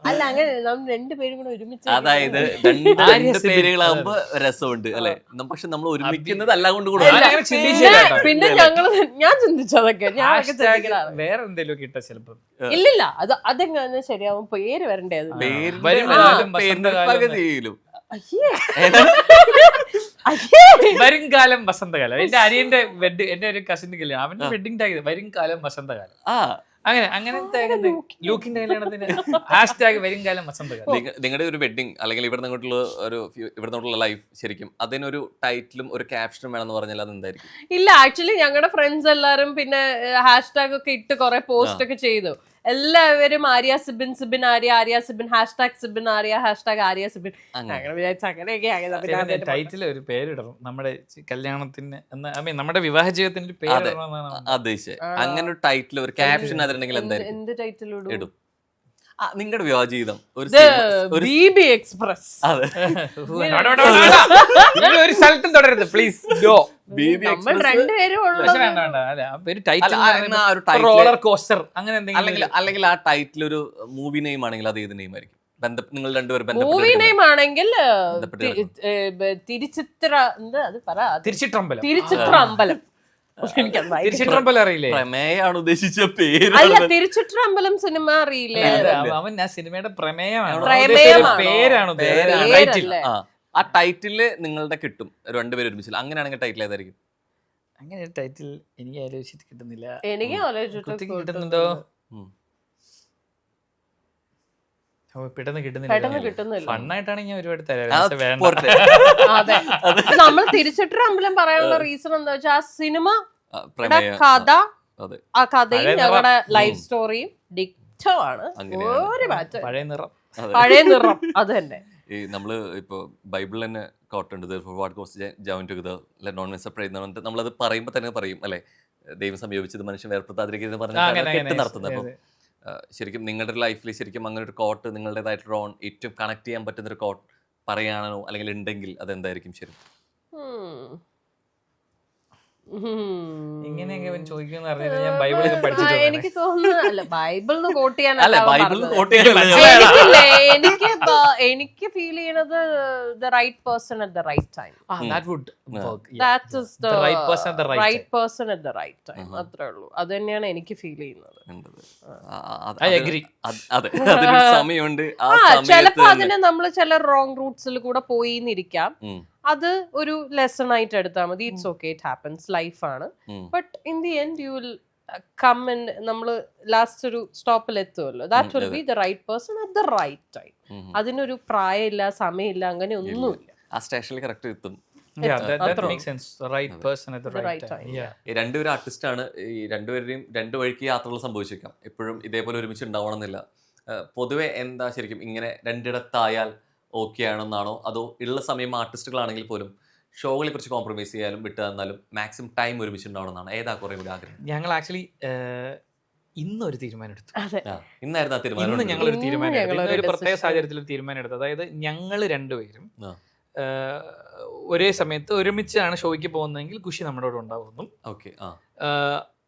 അല്ല, അങ്ങനെ നമ്മൾ രണ്ടുപേരും കൂടെ ഒരുമിച്ച്, അതായത് രണ്ട് പേരുകളാകുമ്പോ രസമുണ്ട് അല്ലെ. പക്ഷെ നമ്മൾ ഒരുമിക്കുന്നത് എല്ലാം കൊണ്ട് കൂടെ. പിന്നെ ഞാൻ ചിന്തിച്ചതൊക്കെ വേറെ എന്തെങ്കിലും കിട്ട ചിലപ്പോ. ഇല്ലില്ല, അതെങ്ങനെ ശരിയാവും? പേര് വരണ്ടേ? വരും കാലം വസന്തകാലം. എന്റെ അനിയന്റെ എന്റെ ഒരു കസിന്റെ കല്യാണം, അവന്റെ വെഡിങ് ടാഗ് വരും കാലം വസന്തകാലം. അങ്ങനത്തെ ലൂക്കിന്റെ കല്യാണത്തിന് ഹാഷ്ടാഗ് വരും കാലം വസന്തകാലം. നിങ്ങളുടെ ഒരു വെഡിങ് അല്ലെങ്കിൽ ഇവിടുന്നുള്ള ലൈഫ് ശരിക്കും അതിനൊരു ടൈറ്റിലും ഒരു ക്യാപ്ഷനും വേണമെന്ന് പറഞ്ഞാൽ അത് എന്തായിരിക്കും? ഇല്ല, ആക്ച്വലി ഞങ്ങളുടെ ഫ്രണ്ട്സ് എല്ലാരും പിന്നെ ഹാഷ്ടാഗ് ഒക്കെ ഇട്ട് കുറെ പോസ്റ്റ് ഒക്കെ ചെയ്തു. എല്ലാവരും ആര്യ സിബിൻ, സിബിൻ ആര്യ, ആര്യ സിബിൻ, ഹാഷ്ടാഗ് സിബിൻ ആര്യ, ഹാഷ്ടാഗ് ആര്യ സിബിൻ. അങ്ങനെ വിചാരിച്ച അങ്ങനെയൊക്കെ ടൈറ്റിൽ ഒരു പേരിടണം നമ്മുടെ കല്യാണത്തിന്, നമ്മുടെ വിവാഹ ജീവിതത്തിന്റെ പേര്. അതെ, അങ്ങനെ ഒരു ടൈറ്റിൽ ഒരു ക്യാപ്ഷൻ അതിലുണ്ടെങ്കിൽ എന്തായിരിക്കും? എന്ത് ടൈറ്റിൽ ഇടും? നിങ്ങളുടെ വിവാഹ ജീവിതം ഒരു BB എക്സ്പ്രസ്. അതെ ഒരു സ്ഥലത്തും തുടരുത് പ്ലീസ്. ബേബി നമ്മൾ രണ്ടുപേരും റോളർ കോസ്റ്റർ അങ്ങനെ എന്തെങ്കിലും അല്ലെങ്കിൽ ആ ടൈറ്റിൽ ഒരു മൂവി നെയിം ആണെങ്കിൽ അത് ഏത് നെയിം ആയിരിക്കും? നിങ്ങൾ രണ്ടുപേരും മൂവി നെയിം ആണെങ്കിൽ തിരുച്ചിട്ടമ്പലം. തിരുച്ചിട്ടമ്പലം. തിരുച്ചിട്ടമ്പലം അറിയില്ലേ? പ്രമേയാണ് ഉദ്ദേശിച്ച പേര്. അല്ല, തിരുച്ചിട്ടമ്പലം സിനിമ അറിയില്ലേ? അവൻ ആ സിനിമയുടെ പ്രമേയമാണ്, പ്രമേയമാണോ? പേരാണ്. പേരല്ലേ? ആ ടൈറ്റില് നിങ്ങളുടെ കിട്ടും രണ്ടുപേരും ഒരുമിച്ച്. അങ്ങനെയാണെങ്കിൽ ടൈറ്റിൽ ഏതായിരിക്കും? അങ്ങനെ ഒരു ടൈറ്റിൽ എനിക്ക് ആലോചിച്ചിട്ട് കിട്ടുന്നില്ല. എനിക്ക് ആലോചിച്ചിട്ട് കിട്ടുന്നുണ്ടോ? പെട്ടെന്ന് കിട്ടുന്നില്ല. ഫണ്ണായിട്ടാണെങ്കിൽ ഒരുപാട് തരാം. അതെ, നമ്മൾ തിരിച്ചിട്ടൊരു അമ്പലം പറയാനുള്ള റീസൺ എന്താ വെച്ചാൽ ആ സിനിമ കഥ, ആ കഥയും ഞങ്ങളുടെ ലൈഫ് സ്റ്റോറിയും ഡിക്റ്റോ ആണ്. ഒരു മാറ്റം, പഴയ നിറം അത് തന്നെ. ഈ നമ്മള് ഇപ്പൊ ബൈബിളിൽ തന്നെ കോട്ടുണ്ട്, what goes join together let not be separate എന്ന് പറഞ്ഞിട്ട് നമ്മളത് പറയുമ്പോൾ തന്നെ പറയും അല്ലെ, ദൈവം സംയോജിച്ചത് മനുഷ്യൻ വേർപ്പെടുത്താതിരിക്കുന്നത് പറഞ്ഞിട്ട് കെട്ട് നടത്തുന്നത്. അപ്പം ശരിക്കും നിങ്ങളുടെ ലൈഫിൽ ശരിക്കും അങ്ങനെ ഒരു കോട്ട് നിങ്ങളുടേതായിട്ടുള്ള ഓൺ ഏറ്റവും കണക്ട് ചെയ്യാൻ പറ്റുന്ന ഒരു കോട്ട് പറയാനോ അല്ലെങ്കിൽ ഉണ്ടെങ്കിൽ അതെന്തായിരിക്കും? ശരി, ഇങ്ങനെയൊക്കെ ചോദിക്കുന്ന ഞാൻ ബൈബിളൊക്കെ പഠിച്ചിട്ടുണ്ട്. എനിക്ക് തോന്നുന്നു അല്ല, ബൈബിളിന് കോട്ട് ചെയ്യാൻ എനിക്ക് ഫീൽ ചെയ്യണത് the right person at the right time. Right person at the right time, അത്രേ ഉള്ളൂ. അത് തന്നെയാണ് എനിക്ക് ഫീൽ ചെയ്യുന്നത്. സമയമുണ്ട്, ചിലപ്പോ അതിന് നമ്മൾ ചില റോങ് റൂട്ട്സിൽ കൂടെ പോയിന്നിരിക്കാം. അത് ഒരു ലെസൺ ആയിട്ട് എടുത്താൽ മതി. ഇറ്റ്സ് ഓക്കെ, ഇറ്റ് ഹാപ്പൻസ്, ലൈഫാണ്. But in the end you will come and നമ്മള് ലാസ്റ്റ് ഒരു സ്റ്റോപ്പിൽ എത്തുമല്ലോ. That will be the right person at the right time. അതിനൊരു പ്രായമില്ല, സമയമില്ല, അങ്ങനെ ഒന്നുമില്ല. ആ സ്റ്റേഷനിൽ കറക്റ്റ് എത്തും. രണ്ടുപേരും ആർട്ടിസ്റ്റ് ആണ്. ഈ രണ്ടുപേരുടെയും രണ്ടു വഴിക്ക് യാത്രകൾ സംഭവിച്ചേക്കാം. എപ്പോഴും ഇതേപോലെ ഒരുമിച്ച് ഉണ്ടാവണമെന്നില്ല. പൊതുവെ എന്താ ശരിക്കും ഇങ്ങനെ രണ്ടിടത്തായാൽ ഓക്കെ ആണെന്നാണോ, അതോ ഉള്ള സമയം ആർട്ടിസ്റ്റുകളാണെങ്കിൽ പോലും ഷോകളെ കുറിച്ച് കോംപ്രമൈസ് ചെയ്യാനും വിട്ടു തന്നാലും മാക്സിമം ടൈം ഒരുമിച്ച് ഉണ്ടാവണമെന്നാണ്? ഏതാ കുറെ കൂടി ആഗ്രഹം? ഞങ്ങൾ ആക്ച്വലി ഇന്നൊരു തീരുമാനം എടുത്തു. ഇന്നായിരുന്നു ആ തീരുമാനം. ഇന്ന് ഞങ്ങളൊരു തീരുമാനം എടുത്തു. ഒരു പ്രത്യേക സാഹചര്യത്തിൽ ഒരു തീരുമാനം എടുത്തു. അതായത് ഞങ്ങൾ രണ്ടുപേരും ഒരേ സമയത്ത് ഒരുമിച്ചാണ് ഷോയ്ക്ക് പോകുന്നതെങ്കിൽ ഖുഷി നമ്മുടെ കൂടെ ഉണ്ടാവുന്നു.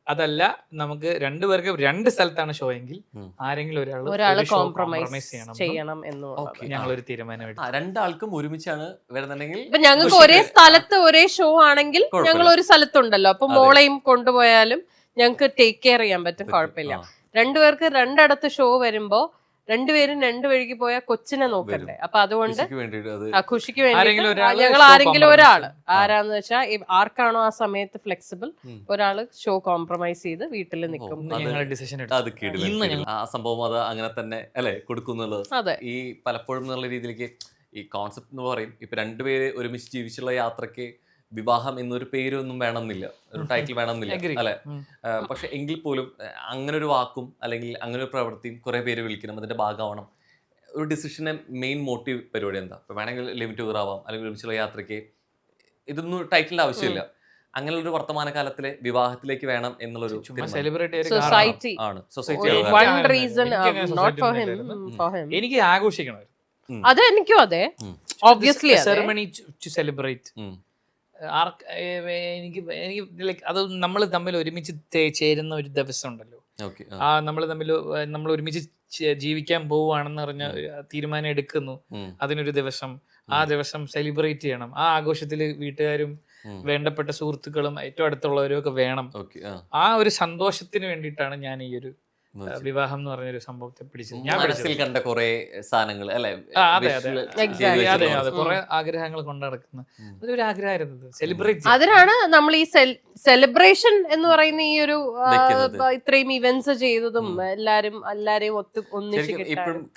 അതല്ല, നമുക്ക് രണ്ടുപേർക്ക് രണ്ട് സ്ഥലത്താണ് ഷോ എങ്കിൽ ആരെങ്കിലും ഒരാൾ കോംപ്രമൈസ് ചെയ്യണം എന്ന് ഞങ്ങളൊരു തീരുമാനം എടുത്തു. രണ്ടാൾക്കും ഒരുമിച്ചാണ് വരുന്നുണ്ടെങ്കിൽ, ഞങ്ങൾക്ക് ഒരേ സ്ഥലത്ത് ഒരേ ഷോ ആണെങ്കിൽ ഞങ്ങൾ ഒരു സ്ഥലത്തുണ്ടല്ലോ, അപ്പൊ മോളെയും കൊണ്ടുപോയാലും ഞങ്ങൾക്ക് ടേക്ക് കെയർ ചെയ്യാൻ പറ്റും, കുഴപ്പമില്ല. രണ്ടുപേർക്ക് രണ്ടിടത്ത് ഷോ വരുമ്പോ രണ്ടുപേരും രണ്ടു വഴിക്ക് പോയാൽ കൊച്ചിനെ നോക്കണ്ടേ. അപ്പൊ അതുകൊണ്ട് ഖുഷിക്ക് വേണ്ടി ഞങ്ങൾ ആരെങ്കിലും ഒരാള്, ആരാന്ന് വെച്ചാൽ ആർക്കാണോ ആ സമയത്ത് ഫ്ലെക്സിബിൾ, ഒരാള് ഷോ കോംപ്രമൈസ് ചെയ്ത് വീട്ടിൽ നിൽക്കും. ആ സംഭവം അത് അങ്ങനെ തന്നെ അല്ലെ കൊടുക്കുന്നുള്ളത്. ഈ പലപ്പോഴും എന്നുള്ള രീതിയിലേക്ക് ഈ കോൺസെപ്റ്റ് എന്ന് പറയും, ഇപ്പൊ രണ്ടുപേര് ഒരുമിച്ച് ജീവിച്ചുള്ള യാത്രക്ക് വിവാഹം എന്നൊരു പേരൊന്നും വേണമെന്നില്ല, ഒരു ടൈറ്റിൽ വേണമെന്നില്ല അല്ലെ. പക്ഷെ എങ്കിൽ പോലും അങ്ങനെ ഒരു വാക്കും അല്ലെങ്കിൽ അങ്ങനെ ഒരു പ്രവൃത്തിയും കുറെ പേര് വിളിക്കണം, അതിന്റെ ഭാഗമാവണം. ഒരു ഡിസിഷന്റെ മെയിൻ മോട്ടീവ് പരിപാടി എന്താ? ഇപ്പൊ വേണമെങ്കിൽ ലിവ് ടുഗദർ ആവാം, അല്ലെങ്കിൽ ഒരുമിച്ചുള്ള യാത്രയ്ക്ക് ഇതൊന്നും ടൈറ്റിലിന്റെ ആവശ്യമില്ല. അങ്ങനെ ഒരു വർത്തമാന കാലത്തിലെ വിവാഹത്തിലേക്ക് വേണം എന്നുള്ളൊരു സൊസൈറ്റി ആണ്. എനിക്ക് ആഘോഷിക്കണം, അത് എനിക്കും അതെ, ഒബ്വിയസ്ലി സെറമണി ടു സെലിബ്രേറ്റ്. എനിക്ക് ലൈക്ക് അത് നമ്മൾ തമ്മിൽ ഒരുമിച്ച് ചേരുന്ന ഒരു ദിവസം ഉണ്ടല്ലോ, ആ നമ്മൾ ഒരുമിച്ച് ജീവിക്കാൻ പോവുകയാണെന്ന് പറഞ്ഞ തീരുമാനം എടുക്കുന്നു, അതിനൊരു ദിവസം, ആ ദിവസം സെലിബ്രേറ്റ് ചെയ്യണം. ആ ആഘോഷത്തിൽ വീട്ടുകാരും വേണ്ടപ്പെട്ട സുഹൃത്തുക്കളും ഏറ്റവും അടുത്തുള്ളവരും ഒക്കെ വേണം. ആ ഒരു സന്തോഷത്തിന് വേണ്ടിയിട്ടാണ് ഞാൻ ഈ ഒരു വിവാഹം എന്ന് പറഞ്ഞൊരു സംഭവത്തെ പിടിച്ചത്. ഞാൻ മനസ്സിൽ കണ്ട കുറെ സാധനങ്ങൾ അല്ലെ, കുറെ ആഗ്രഹങ്ങൾ കൊണ്ട് നടക്കുന്ന അതൊരു ആഗ്രഹമായിരുന്നു, സെലിബ്രേറ്റ്. അതിനാണ് നമ്മൾ ഈ സെലിബ്രേഷൻ എന്ന് പറയുന്ന ഈ ഒരു ഇത്രയും ഇവന്റ്സ് ചെയ്തതും എല്ലാരെയും ഒന്നിച്ച്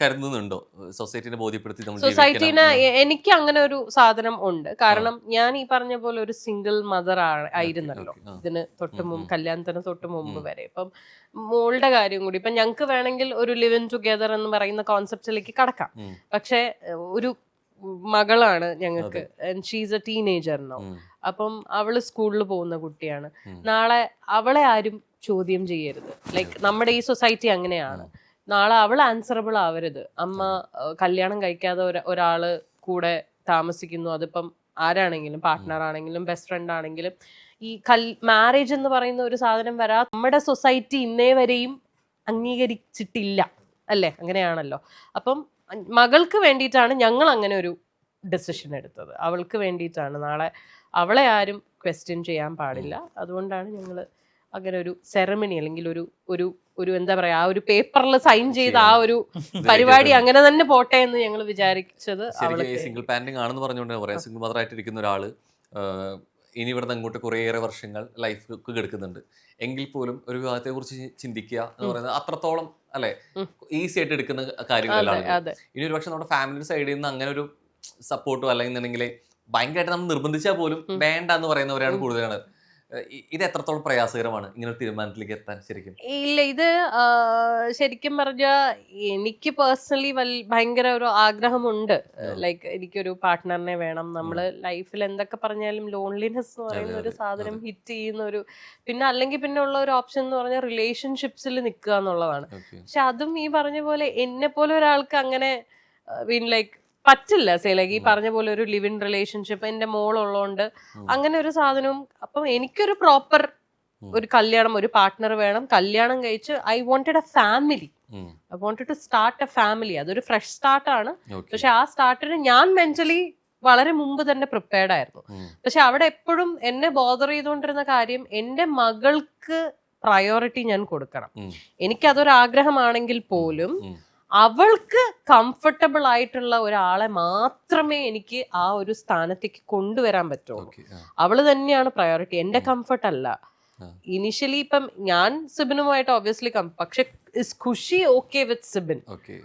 കരുതുന്നുണ്ടോ സൊസൈറ്റിനെ ബോധ്യപ്പെടുത്തി? സൊസൈറ്റിന് എനിക്ക് അങ്ങനെ ഒരു സാധനം ഉണ്ട്. കാരണം ഞാൻ ഈ പറഞ്ഞ പോലെ ഒരു സിംഗിൾ മദർ ആയിരുന്നല്ലോ ഇതിന് തൊട്ട് മുമ്പ്, കല്യാണത്തിന് തൊട്ട് മുമ്പ് വരെ. ഇപ്പം മോളുടെ കാര്യം കൂടി, ഇപ്പൊ ഞങ്ങക്ക് വേണമെങ്കിൽ ഒരു ലിവ് ഇൻ ടുഗെദർ എന്ന് പറയുന്ന കോൺസെപ്റ്റിലേക്ക് കടക്കാം. പക്ഷെ ഒരു മകളാണ് ഞങ്ങൾക്ക്, ഷീസ് എ ടീനേജർ നൗ. അപ്പം അവള് സ്കൂളിൽ പോകുന്ന കുട്ടിയാണ്. നാളെ അവളെ ആരും ചോദ്യം ചെയ്യരുത്. ലൈക്ക് നമ്മുടെ ഈ സൊസൈറ്റി അങ്ങനെയാണ്. നാളെ അവൾ ആൻസറബിൾ ആവരുത്. അമ്മ കല്യാണം കഴിക്കാതെ ഒരാള് കൂടെ താമസിക്കുന്നു, അതിപ്പം ആരാണെങ്കിലും, പാർട്ട്ണർ ആണെങ്കിലും ബെസ്റ്റ് ഫ്രണ്ട് ആണെങ്കിലും, ഈ മാരേജ് എന്ന് പറയുന്ന ഒരു സാധനം നമ്മുടെ സൊസൈറ്റി ഇന്നേ വരെയും അംഗീകരിച്ചിട്ടില്ല അല്ലേ? അങ്ങനെയാണല്ലോ. അപ്പം മകൾക്ക് വേണ്ടിയിട്ടാണ് ഞങ്ങൾ അങ്ങനെ ഒരു ഡെസിഷൻ എടുത്തത്. അവൾക്ക് വേണ്ടിയിട്ടാണ്. നാളെ അവളെ ആരും ക്വസ്റ്റ്യൻ ചെയ്യാൻ പാടില്ല. അതുകൊണ്ടാണ് ഞങ്ങൾ അങ്ങനെ ഒരു സെറമണി അല്ലെങ്കിൽ ഒരു എന്താ പറയാ, ആ ഒരു പേപ്പറിൽ സൈൻ ചെയ്ത ആ ഒരു പരിപാടി അങ്ങനെ തന്നെ പോട്ടെ എന്ന് ഞങ്ങൾ വിചാരിച്ചത്. സിംഗിൾ പാരന്റിംഗ് ആണെന്ന് പറഞ്ഞുകൊണ്ട് പറയാം, സിംഗിൾ മദർ ആയിട്ടിരിക്കുന്ന ഒരാള് ഇനി ഇവിടെ നിന്ന് അങ്ങോട്ട് കുറേയേറെ വർഷങ്ങൾ ലൈഫ് കിടക്കുന്നുണ്ട് എങ്കിൽ പോലും ഒരു വിവാഹത്തെ കുറിച്ച് ചിന്തിക്കുക എന്ന് പറയുന്നത് അത്രത്തോളം അല്ലെ ഈസി ആയിട്ട് എടുക്കുന്ന കാര്യങ്ങളല്ല. ഇനി ഒരു പക്ഷെ നമ്മുടെ ഫാമിലിയുടെ സൈഡിൽ നിന്ന് അങ്ങനെ ഒരു സപ്പോർട്ടോ അല്ലെങ്കിൽ ഭയങ്കരമായിട്ട് നമ്മൾ നിർബന്ധിച്ചാൽ പോലും വേണ്ട എന്ന് പറയുന്നവരാണ് കൂടുതലാണ്. ഇത് എത്രത്തോളം പ്രയാസകരമാണ് ഇങ്ങനെ ഒരു തീരുമാനത്തിലേക്ക് എത്താൻ? ശരിക്കും ഇല്ല, ഇത് ശരിക്കും പറഞ്ഞാൽ എനിക്ക് പേഴ്സണലി ഭയങ്കര ഒരു ആഗ്രഹമുണ്ട്. ലൈക്ക് എനിക്കൊരു പാർട്ട്ണറിനെ വേണം. നമ്മള് ലൈഫിൽ എന്തൊക്കെ പറഞ്ഞാലും ലോൺലിനെസ് എന്ന് പറയുന്ന ഒരു സാധനം ഹിറ്റ് ചെയ്യുന്ന ഒരു, പിന്നെ അല്ലെങ്കിൽ പിന്നെ ഉള്ള ഒരു ഓപ്ഷൻ എന്ന് പറഞ്ഞാൽ റിലേഷൻഷിപ്സിൽ നിൽക്കുക എന്നുള്ളതാണ്. പക്ഷെ അതും ഈ പറഞ്ഞ പോലെ എന്നെ പോലെ ഒരാൾക്ക് അങ്ങനെ ലൈക്ക് പറ്റില്ല. ലൈക്ക് ഈ പറഞ്ഞ പോലെ ഒരു ലിവ് ഇൻ റിലേഷൻഷിപ്പ്, എന്റെ മോളുള്ളതുകൊണ്ട് അങ്ങനെ ഒരു സാധനവും. അപ്പം എനിക്കൊരു പ്രോപ്പർ ഒരു കല്യാണം, ഒരു പാർട്ട്ണർ വേണം. കല്യാണം കഴിച്ച് I wanted a family, I wanted to start a family. അതൊരു ഫ്രഷ് സ്റ്റാർട്ടാണ്. പക്ഷെ ആ സ്റ്റാർട്ടിന് ഞാൻ മെന്റലി വളരെ മുമ്പ് തന്നെ പ്രിപ്പയർഡ് ആയിരുന്നു. പക്ഷെ അവിടെ എപ്പോഴും എന്നെ ബോദർ ചെയ്തുകൊണ്ടിരുന്ന കാര്യം, എന്റെ മകൾക്ക് പ്രയോറിറ്റി ഞാൻ കൊടുക്കണം. എനിക്കതൊരു ആഗ്രഹമാണെങ്കിൽ പോലും അവൾക്ക് കംഫർട്ടബിൾ ആയിട്ടുള്ള ഒരാളെ മാത്രമേ എനിക്ക് ആ ഒരു സ്ഥാനത്തേക്ക് കൊണ്ടുവരാൻ പറ്റുള്ളൂ. അവള് തന്നെയാണ് പ്രയോറിറ്റി, എന്റെ കംഫർട്ട് അല്ല. ഇനിഷ്യലി ഇപ്പം ഞാൻ സിബിനുമായിട്ട് ഒബ്വിയസ്ലി പക്ഷെ is Khushi okay with Sibin,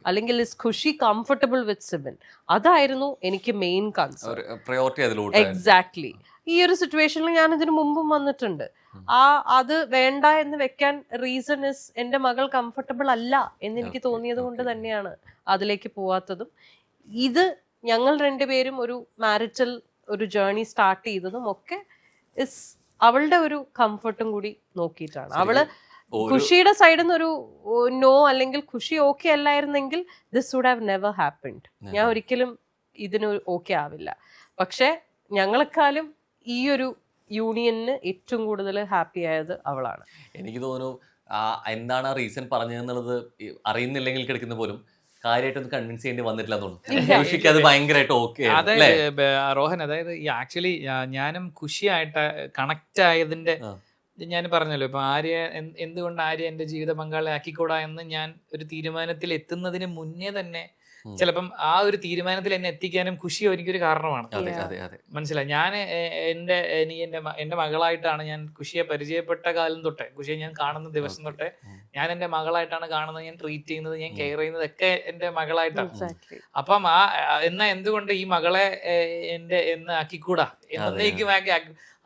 അല്ലെങ്കിൽ is Khushi comfortable with Sibin, അതായിരുന്നു എനിക്ക് മെയിൻ കൺസേൺ. എക്സാക്ട്ലി. ഈ ഒരു സിറ്റുവേഷനിൽ ഞാൻ ഇതിനു മുമ്പും വന്നിട്ടുണ്ട്. അത് വേണ്ട എന്ന് വെക്കാൻ റീസൺ ഇസ് എന്റെ മകൾ കംഫർട്ടബിൾ അല്ല എന്ന് എനിക്ക് തോന്നിയത് കൊണ്ട് തന്നെയാണ് അതിലേക്ക് പോവാത്തതും. ഇത് ഞങ്ങൾ രണ്ടുപേരും ഒരു മാരിറ്റൽ ഒരു ജേർണി സ്റ്റാർട്ട് ചെയ്തതും ഒക്കെ ഇസ് അവളുടെ ഒരു കംഫർട്ടും കൂടി നോക്കിയിട്ടാണ്. അവള് ഖുഷിയുടെ സൈഡിൽ നിന്ന് ഒരു നോ അല്ലെങ്കിൽ ഖുഷി ഓക്കെ അല്ലായിരുന്നെങ്കിൽ this would have never happened. ഞാൻ ഒരിക്കലും ഇതിന് ഓക്കെ ആവില്ല. പക്ഷെ ഞങ്ങളെക്കാളും ഈ ഒരു യൂണിയനിന് ഏറ്റവും കൂടുതൽ ഹാപ്പി ആയത് അവളാണ്. എനിക്ക് തോന്നുന്നു എന്താണ് ആ റീസൺ പറഞ്ഞതെന്നുള്ളത് അറിയുന്നില്ലെങ്കിൽ കിടക്കുന്ന പോലും കാര്യമായിട്ടൊന്ന് കൺവിൻസ് ചെയ്യേണ്ടി വന്നിട്ടില്ല തോന്നുന്നു. അത് ഭയങ്കരമായിട്ട് ഓക്കെ. അതായത് റോഹൻ, അതായത് ഈ ആക്ച്വലി ഞാനും ഖുഷിയായിട്ട് കണക്ട് ആയതിന്റെ ഞാൻ പറഞ്ഞല്ലോ, ഇപ്പൊ ആര്യ എന്തുകൊണ്ട് ആര്യ എന്റെ ജീവിത പങ്കാളി ആക്കിക്കൂടാ എന്ന് ഞാൻ ഒരു തീരുമാനത്തിൽ എത്തുന്നതിന് മുന്നേ തന്നെ ചിലപ്പം ആ ഒരു തീരുമാനത്തിൽ എന്നെ എത്തിക്കാനും ഖുഷി എനിക്കൊരു കാരണമാണ്. മനസ്സിലായി. ഞാൻ എന്റെ മകളായിട്ടാണ് ഞാൻ ഖുഷിയെ പരിചയപ്പെട്ട കാലം തൊട്ടേ, ഖുഷിയെ ഞാൻ കാണുന്ന ദിവസം തൊട്ടേ ഞാൻ എന്റെ മകളായിട്ടാണ് കാണുന്നത്. ഞാൻ ട്രീറ്റ് ചെയ്യുന്നത്, ഞാൻ കെയർ ചെയ്യുന്നത് ഒക്കെ എന്റെ മകളായിട്ടാണ്. അപ്പം എന്നാ എന്തുകൊണ്ട് ഈ മകളെ എന്ന് ആക്കിക്കൂടാ എന്നേക്കും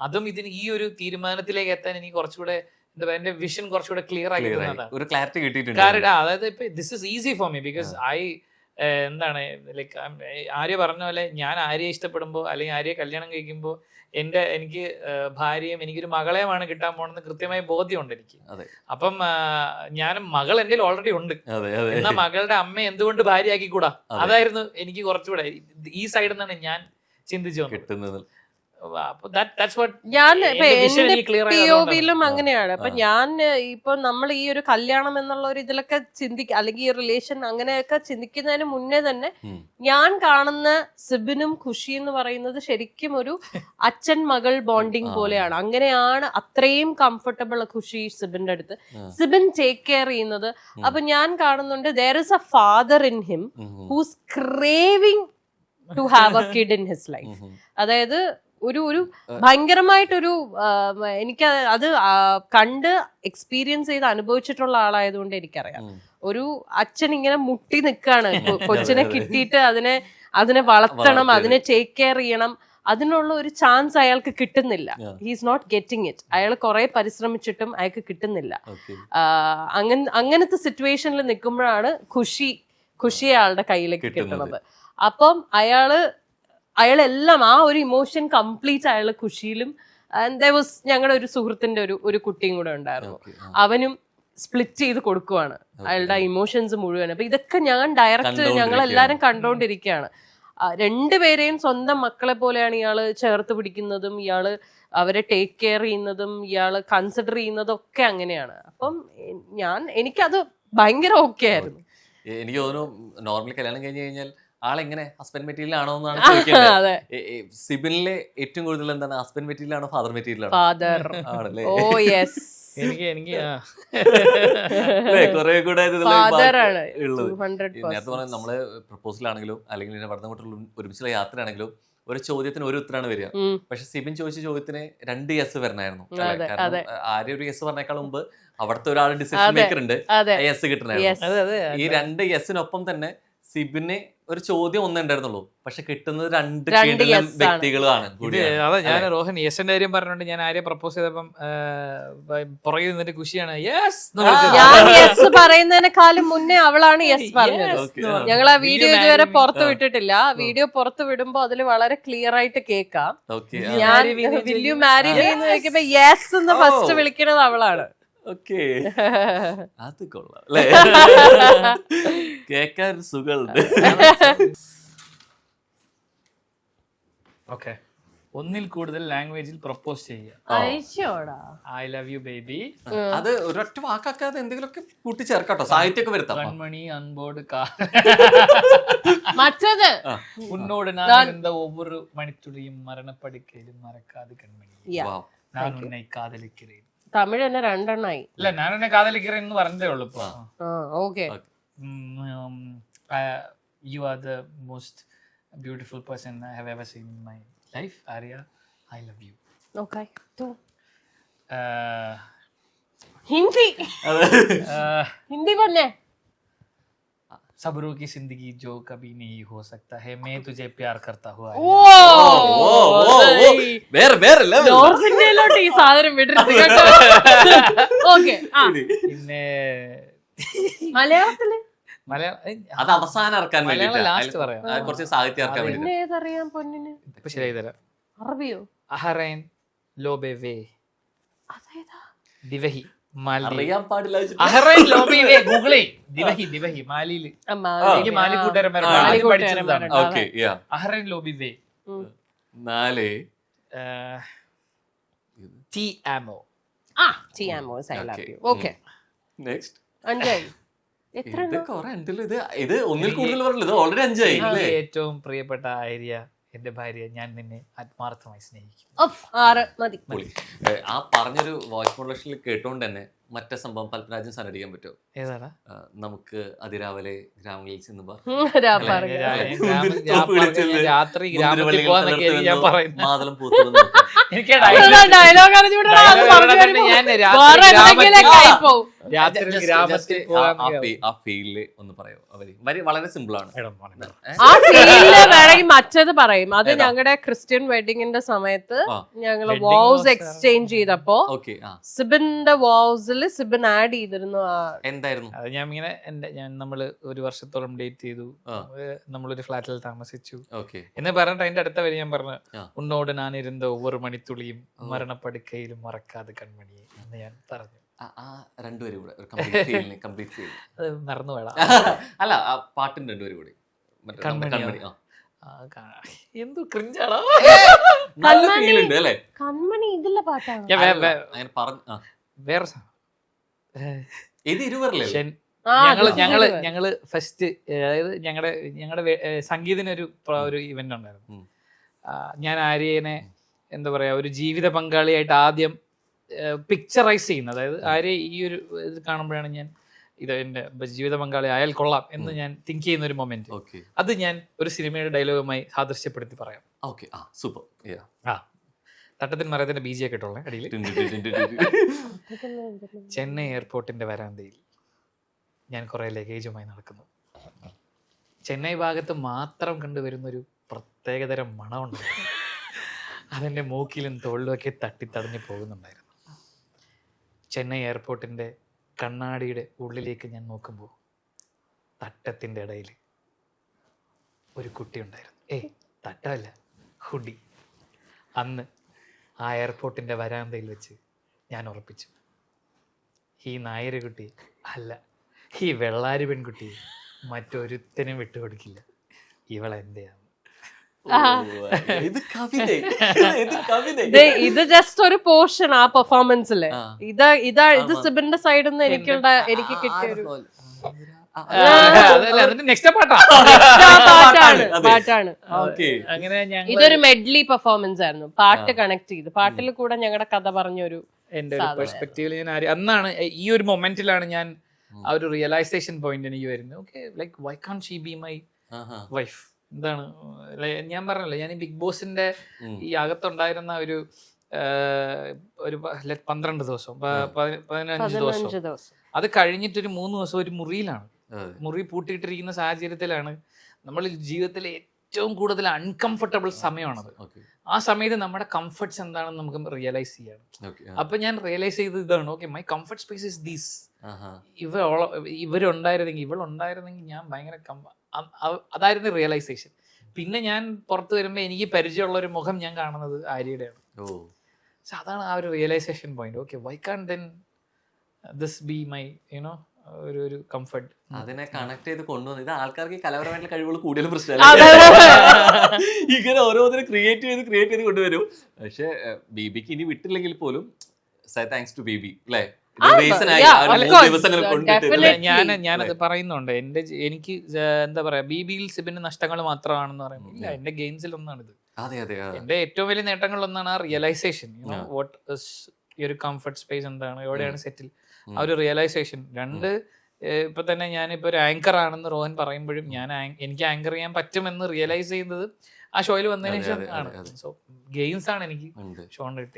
അതും ഇതിന് ഈ ഒരു തീരുമാനത്തിലേക്ക് എത്താൻ എനിക്ക് കുറച്ചുകൂടെ എന്താ പറയുക, എന്റെ വിഷൻ കുറച്ചുകൂടെ ക്ലിയർ ആക്കി ഒരു ക്ലാരിറ്റി കിട്ടിയിട്ടുണ്ട്. അതായത് ഇപ്പൊ this is easy for me because എന്താണ് ലൈക്ക് ആര്യ പറഞ്ഞ പോലെ ഞാൻ ആര്യയെ ഇഷ്ടപ്പെടുമ്പോൾ അല്ലെങ്കിൽ ആര്യയെ കല്യാണം കഴിക്കുമ്പോൾ എനിക്ക് ഭാര്യയും എനിക്കൊരു മകളെയുമാണ് കിട്ടാൻ പോണെന്ന് കൃത്യമായ ബോധ്യമുണ്ട് എനിക്ക്. അപ്പം ഞാനും മകൾ എന്റെ ഓൾറെഡി ഉണ്ട്, എന്നാ മകളുടെ അമ്മ എന്തുകൊണ്ട് ഭാര്യയാക്കി കൂടാ, അതായിരുന്നു എനിക്ക് കുറച്ചുകൂടെ ഈ സൈഡിൽ നിന്നാണ് ഞാൻ ചിന്തിച്ചു കിട്ടുന്നത്. ഞാൻ എന്റെ POVയിലും അങ്ങനെയാണ്. അപ്പൊ ഞാൻ ഇപ്പൊ നമ്മൾ ഈ ഒരു കല്യാണം എന്നുള്ള ഒരു ഇതിലൊക്കെ അല്ലെങ്കിൽ ഈ റിലേഷൻ അങ്ങനെയൊക്കെ ചിന്തിക്കുന്നതിന് മുന്നേ തന്നെ ഞാൻ കാണുന്ന സിബിനും ഖുഷി എന്ന് പറയുന്നത് ശരിക്കും ഒരു അച്ഛൻ മകൾ ബോണ്ടിങ് പോലെയാണ്. അങ്ങനെയാണ് അത്രയും കംഫർട്ടബിൾ ഖുഷി സിബിന്റെ അടുത്ത്, സിബിൻ ടേക്ക് കെയർ ചെയ്യുന്നത്. അപ്പൊ ഞാൻ കാണുന്നുണ്ട് there is a father in him who's craving to have a kid in his life. അതായത് ഒരു ഭയങ്കരമായിട്ടൊരു എനിക്ക് അത് കണ്ട് എക്സ്പീരിയൻസ് ചെയ്ത് അനുഭവിച്ചിട്ടുള്ള ആളായതുകൊണ്ട് എനിക്കറിയാം. ഒരു അച്ഛൻ ഇങ്ങനെ മുട്ടി നിൽക്കാണ്, കൊച്ചിനെ കിട്ടിയിട്ട് അതിനെ വളർത്തണം, അതിനെ ടേക്ക് കെയർ ചെയ്യണം, അതിനുള്ള ഒരു ചാൻസ് അയാൾക്ക് കിട്ടുന്നില്ല. He's not getting it. അയാൾ കുറെ പരിശ്രമിച്ചിട്ടും അയാൾക്ക് കിട്ടുന്നില്ല. അങ്ങനത്തെ സിറ്റുവേഷനിൽ നിൽക്കുമ്പോഴാണ് ഖുഷി അയാളുടെ കയ്യിലേക്ക് കിട്ടുന്നത്. അപ്പം അയാളെല്ലാം ആ ഒരു ഇമോഷൻ കംപ്ലീറ്റ് അയാൾ ഖുഷിയിലും. ഞങ്ങളുടെ ഒരു സുഹൃത്തിന്റെ ഒരു കുട്ടിയും കൂടെ ഉണ്ടായിരുന്നു, അവനും സ്പ്ലിറ്റ് ചെയ്ത് കൊടുക്കുവാണ് അയാളുടെ ഇമോഷൻസ് മുഴുവൻ. അപ്പൊ ഇതൊക്കെ ഞാൻ ഡയറക്റ്റ് ഞങ്ങൾ എല്ലാരും കണ്ടോണ്ടിരിക്കുകയാണ്. രണ്ടുപേരെയും സ്വന്തം മക്കളെ പോലെയാണ് ഇയാള് ചേർത്ത് പിടിക്കുന്നതും ഇയാള് അവരെ ടേക്ക് കെയർ ചെയ്യുന്നതും ഇയാള് കൺസിഡർ ചെയ്യുന്നതും ഒക്കെ അങ്ങനെയാണ്. അപ്പം എനിക്കത് ഭയങ്കര ഓക്കെ ആയിരുന്നു. എനിക്ക് തോന്നുന്നു നോർമലി കല്യാണം കഴിഞ്ഞ് കഴിഞ്ഞാൽ ആളെങ്ങനെ ഹസ്ബൻഡ് മെറ്റീരിയൽ ആണോ എന്നാണ് ചോദിക്കുന്നത്. സിബിനിലെ ഏറ്റവും കൂടുതൽ എന്താണ്, ഹസ്ബൻഡ് മെറ്റീരിയൽ ആണോ ഫാദർ മെറ്റീരിയൽ ആണോ? ഫാദർ. ആണല്ലേ? ഓ യെസ്, എനിക്ക് കുറെ കൂടെ ഫാദർ ആണ്. നേരത്തെ പറഞ്ഞ നമ്മള് പ്രപ്പോസലാണെങ്കിലും അല്ലെങ്കിൽ പഠനങ്ങോട്ടുള്ള ഒരുമിച്ചുള്ള യാത്രയാണെങ്കിലും ഒരു ചോദ്യത്തിന് ഒരു ഉത്തരമാണ് വരിക. പക്ഷെ സിബിൻ ചോദിച്ച ചോദ്യത്തിന് 2 യെസ് വരണമായിരുന്നു. കാരണം ആരും ഒരു യെസ് പറഞ്ഞേക്കാൾ മുമ്പ് അവിടുത്തെ ഒരാൾ ഡിസിഷൻ മേക്കർ ഉണ്ട്, യെസ് കിട്ടണായിരുന്നു. ഈ 2 യെസിനൊപ്പം തന്നെ സിബിന് ഒരു ചോദ്യം ഒന്നേ ഉണ്ടായിരുന്നുള്ളൂ, പക്ഷെ കിട്ടുന്നത് 2 വ്യക്തികളാണ്. അതെ, ഞാൻ റോഹൻ യെസിന്റെ കാര്യം പറഞ്ഞോണ്ട് ഞാൻ ആര്യ പ്രപ്പോസ് ചെയ്തപ്പം പുറകെ നിന്നിട്ട് ഖുഷിയാണ് യെസ്. ഞാൻ യെസ് പറയുന്നതിനെക്കാളും മുന്നേ അവളാണ് യെസ് പറഞ്ഞത്. ഞങ്ങൾ ആ വീഡിയോ ഇതുവരെ പുറത്തു വിട്ടിട്ടില്ല. വീഡിയോ പുറത്തു വിടുമ്പോ അതിൽ വളരെ ക്ലിയർ ആയിട്ട് കേൾക്കാം. ഞാൻ വിൽ യു മാരി മീ എന്ന് ചോദിക്കുമ്പോ യെസ് എന്ന് ഫസ്റ്റ് വിളിക്കുന്നത് അവളാണ്. അത് കൊള്ളാം അല്ലേ, കേക്കാൻ സുഖമുണ്ട്. ഓക്കെ, ഒന്നിൽ കൂടുതൽ ലാംഗ്വേജിൽ പ്രപ്പോസ് ചെയ്യുക. I love U baby. അത് ഒരൊറ്റ വാക്കാക്കാതെ എന്തെങ്കിലുമൊക്കെ കൂട്ടിച്ചേർക്കാട്ടോ, സാഹിത്യമൊക്കെ വരുത്താം. കൺമണി അൻപോട് മറ്റത് ഉന്നോട് ഞാൻ ഇരുന്ന ഒവ്വൊരു മണിത്തുളിയും മരണപ്പെടുക്കയിലും മറക്കാതെ കൺമണി ഞാൻ ഉന്നെ കാതലിக்கிறேன். തമിഴ് തന്നെ 2 എണ്ണമായി. ഇല്ല, ഞാൻ എന്നെ കാതലിக்கிறேன் എന്ന് പറഞ്ഞതേ ഉള്ളൂ ഇപ്പൊ. Okay, you are the most beautiful person I have ever seen in my life, Arya. I love you. Okay, tu Hindi Hindi बोलने. सबरों की जिंदगी जो कभी नहीं हो सकता है, मैं तुझे प्यार करता हुआ. നോർത്ത് ഇന്ത്യയിലോട്ട് ഈ സാധനം വിടരുത് കേട്ടോ. ഓക്കെ, പിന്നെ മലയാളത്തില് അത് അവസാനം ഇറക്കാൻ വേണ്ടി ലാസ്റ്റ് പറയാം, കുറച്ച് സാഹിത്യം ഇറക്കാൻ വേണ്ടി. പിന്നെ ഏതറിയാം പൊന്നിന്? ഇപ്പൊ ശരിയായി തരാം. അറബിയോ? അഹറൈൻ ലോബെവേ അതേതാ? ദിവഹി മാലി. അറിയാൻ പാടില്ല. അഹറൈൻ ലോബെവേ ഗൂഗിളേ. ദിവഹി ദിവഹി മാലിയിൽ എനിക്ക് മാലി കൂട്ടുകാരൻ പഠിച്ചതാണ്. ഓക്കെ, യാ, അഹറൈൻ ലോബെവേ. 4 ടി ആമോ. ടി ആമോ I love you. Okay, next 5 എത്ര? ഇത് ഒന്നിൽ കൂടുതൽ പറഞ്ഞില്ല, ഇത് ഓൾറെഡി 5 ആയി. ഏറ്റവും പ്രിയപ്പെട്ട ആര്യ, എന്റെ ഭാര്യ, ഞാൻ നിന്നെ ആത്മാർത്ഥമായി സ്നേഹിക്കും. 6 മതി. ആ പറഞ്ഞൊരു വോയിസ് മോഡുലേഷനിൽ കേട്ടോണ്ട് തന്നെ മറ്റേ സംഭവം പൽപ്പരാജൻ സനടിക്കാൻ പറ്റുമോ? ഏതാണ്? നമുക്ക് അതിരാവിലെ ഗ്രാമങ്ങളിൽ ചെന്ന് രാത്രി ഗ്രാമത്തിൽ പോകാന്നൊക്കെ ഞാൻ പറയുന്നത്. മാതളം പൂത്തും എനിക്ക് ഗ്രാമത്തിൽ ആ ഫീൽഡില് ഒന്ന് പറയോ? അവര് വളരെ സിമ്പിൾ ആണ്. ആ ഫീൽഡില് വേണമെങ്കിൽ മറ്റത് പറയും. അത് ഞങ്ങളുടെ ക്രിസ്ത്യൻ വെഡിങ്ങിന്റെ സമയത്ത് ഞങ്ങള് വോവ്സ് എക്സ്ചേഞ്ച് ചെയ്തപ്പോ സിബിന്റെ വോവ്സിൽ സിബിൻ ആഡ് ചെയ്തിരുന്നു. എന്തായിരുന്നു അത്? ഞാൻ ഇങ്ങനെ നമ്മള് 1 വർഷത്തോളം ഡേറ്റ് ചെയ്തു, നമ്മളൊരു ഫ്ലാറ്റിൽ താമസിച്ചു എന്ന് പറഞ്ഞിട്ട് അതിന്റെ അടുത്ത വരെ ഞാൻ പറഞ്ഞു, ഉന്നോട് ഞാൻ ഇരുന്ന ഒവ്വൊരു മണിത്തുളിയും മരണപ്പെടുക്കയിലും മറക്കാതെ കൺമണിയെ എന്ന് ഞാൻ പറഞ്ഞു. രണ്ടുപേരും കൂടെ കംപ്ലീറ്റ് ഫീൽ അത് മറന്നു വേടാ. അല്ല, ആ പാട്ടിന് രണ്ടുപേരും കൂടി കൺമണി. എന്തു ക്രിഞ്ചാണോ ഫീലുണ്ട് അല്ലേ? കൺമണി ഇതിലെ പാട്ടാണ്. അങ്ങനെ പറഞ്ഞു. വേറെ ഇത് ഇരുവരല്ലേ? ഞങ്ങള് ഫസ്റ്റ്, അതായത് ഞങ്ങളുടെ സംഗീതനൊരു ഇവന്റ് ഉണ്ടായിരുന്നു. ഞാൻ ആര്യനെ എന്താ പറയാ, ഒരു ജീവിത പങ്കാളിയായിട്ട് ആദ്യം പിക്ചറൈസ് ചെയ്യുന്നത്. അതായത് ആര്യ ഈ ഒരു ഇത് കാണുമ്പോഴാണ് ഞാൻ ഇത് എന്റെ ജീവിത പങ്കാളി ആയാൽ കൊള്ളാം എന്ന് ഞാൻ തിങ്ക് ചെയ്യുന്ന ഒരു മൊമെന്റ്. അത് ഞാൻ ഒരു സിനിമയുടെ ഡയലോഗുമായി സാദൃശ്യപ്പെടുത്തി പറയാം. തട്ടത്തിൻ മറയത്തിന്റെ ബീജിയെ കേട്ടോളെ അടിയിൽ. ചെന്നൈ എയർപോർട്ടിന്റെ വരാന്തയിൽ ഞാൻ കുറെ ലഗേജുമായി നടക്കുന്നു. ചെന്നൈ ഭാഗത്ത് മാത്രം കണ്ടുവരുന്ന ഒരു പ്രത്യേകതരം മണമുണ്ട്. അതെന്റെ മൂക്കിലും തോളിലുമൊക്കെ തട്ടിത്തടഞ്ഞു പോകുന്നുണ്ടായിരുന്നു. ചെന്നൈ എയർപോർട്ടിന്റെ കണ്ണാടിയുടെ ഉള്ളിലേക്ക് ഞാൻ നോക്കുമ്പോൾ തട്ടത്തിന്റെ ഇടയിൽ ഒരു കുട്ടി ഉണ്ടായിരുന്നു. തട്ടമല്ല, ഹുഡി. അന്ന് ആ എയർപോർട്ടിന്റെ വരാന്തയിൽ വെച്ച് ഞാൻ ഉറപ്പിച്ചു, ഈ നായര് കുട്ടി അല്ല, ഈ വെള്ളാരി പെൺകുട്ടി മറ്റൊരുത്തനും വിട്ടുകൊടുക്കില്ല, ഇവളെന്റെയാണ്. ഇത് കവിത, ഇത് കവിത. ഇത് ജസ്റ്റ് ഒരു പോർഷൻ ആ പെർഫോമൻസില്. ഇത് സിബിന്റെ സൈഡിൽ നിന്ന് എനിക്ക് കിട്ടിയ ഒരു നെക്സ്റ്റ് പാട്ടാണ്. അങ്ങനെ ഇതൊരു മെഡ്ലി പെർഫോമൻസ് ആയിരുന്നു. പാട്ട് കണക്ട് ചെയ്ത് പാട്ടിൽ കൂടെ ഞങ്ങളുടെ കഥ പറഞ്ഞൊരു എന്റെ ഒരു പെർസ്പെക്റ്റീവിൽ ഞാൻ അന്നാണ് ഈ ഒരു മൊമെന്റിലാണ് ഞാൻ ആ ഒരു റിയലൈസേഷൻ പോയിന്റ് എനിക്ക് വരുന്നത്. Okay, like why can she be my wife? എന്താണ് ഞാൻ പറഞ്ഞല്ലോ, ഞാൻ ഈ ബിഗ് ബോസിന്റെ ഈ അകത്തുണ്ടായിരുന്ന ഒരു 12 ദിവസം 15 ദിവസം അത് കഴിഞ്ഞിട്ടൊരു 3 ദിവസം ഒരു മുറിയിലാണ്, മുറി പൂട്ടിയിട്ടിരിക്കുന്ന സാഹചര്യത്തിലാണ്. നമ്മൾ ജീവിതത്തിലെ ഏറ്റവും കൂടുതൽ അൺകംഫർട്ടബിൾ സമയമാണത്. ആ സമയത്ത് നമ്മുടെ കംഫർട്ട്സ് എന്താണെന്ന് നമുക്ക് റിയലൈസ് ചെയ്യണം. അപ്പൊ ഞാൻ റിയലൈസ് ചെയ്തത് ഇതാണ്, okay my comfort space is these. ഇവരുണ്ടായിരുന്നെങ്കിൽ ഇവളുണ്ടായിരുന്നെങ്കിൽ ഞാൻ ഭയങ്കര അതായിരുന്നു റിയലൈസേഷൻ. പിന്നെ ഞാൻ പുറത്ത് വരുമ്പോൾ എനിക്ക് പരിചയമുള്ള ഒരു മുഖം ഞാൻ കാണുന്നത് ആര്യയുടെയാണ്. പക്ഷെ അതാണ് ആ ഒരു realisation point. Okay, why can then this be my you know ഒരു കംഫർട്ട്. അതിനെ കണക്ട് ചെയ്ത് കൊണ്ടുവന്നു. ഇത് ആൾക്കാർക്ക് കലാപരമായിട്ടുള്ള കഴിവുകൾ കൂടുതലും പ്രശ്നമല്ല, ഇങ്ങനെ ഓരോന്നിനും ക്രിയേറ്റ് ചെയ്ത് കൊണ്ടുവരും. പക്ഷെ ബീബിക്ക് ഇനി വിട്ടില്ലെങ്കിൽ പോലും താങ്ക്സ് ടു ബീബി അല്ലേ, ഞാനത് പറയുന്നുണ്ട്. എനിക്ക് എന്താ പറയാ, ബിബിയിൽ സിബിന്റെ നഷ്ടങ്ങൾ മാത്രമാണെന്ന് പറയുമ്പോൾ ഇല്ല, എന്റെ ഗെയിംസിൽ ഒന്നാണിത്. എന്റെ ഏറ്റവും വലിയ നേട്ടങ്ങളിലൊന്നാണ് ആ റിയലൈസേഷൻ. വാട്ട് ഈ ഒരു കംഫർട്ട് സ്പേസ് എന്താണ്, എവിടെയാണ് സെറ്റിൽ, ആ ഒരു റിയലൈസേഷൻ. 2 ഇപ്പൊ തന്നെ ഞാനിപ്പോ ഒരു ആങ്കർ ആണെന്ന് റോഹൻ പറയുമ്പോഴും എനിക്ക് ആങ്കർ ചെയ്യാൻ പറ്റുമെന്ന് റിയലൈസ് ചെയ്യുന്നത് ആ ഷോയിൽ വന്നതിന് ശേഷം ആണ്. സോ ഗെയിംസ് ആണ് എനിക്ക് ഷോൺ കിട്ടിയത്.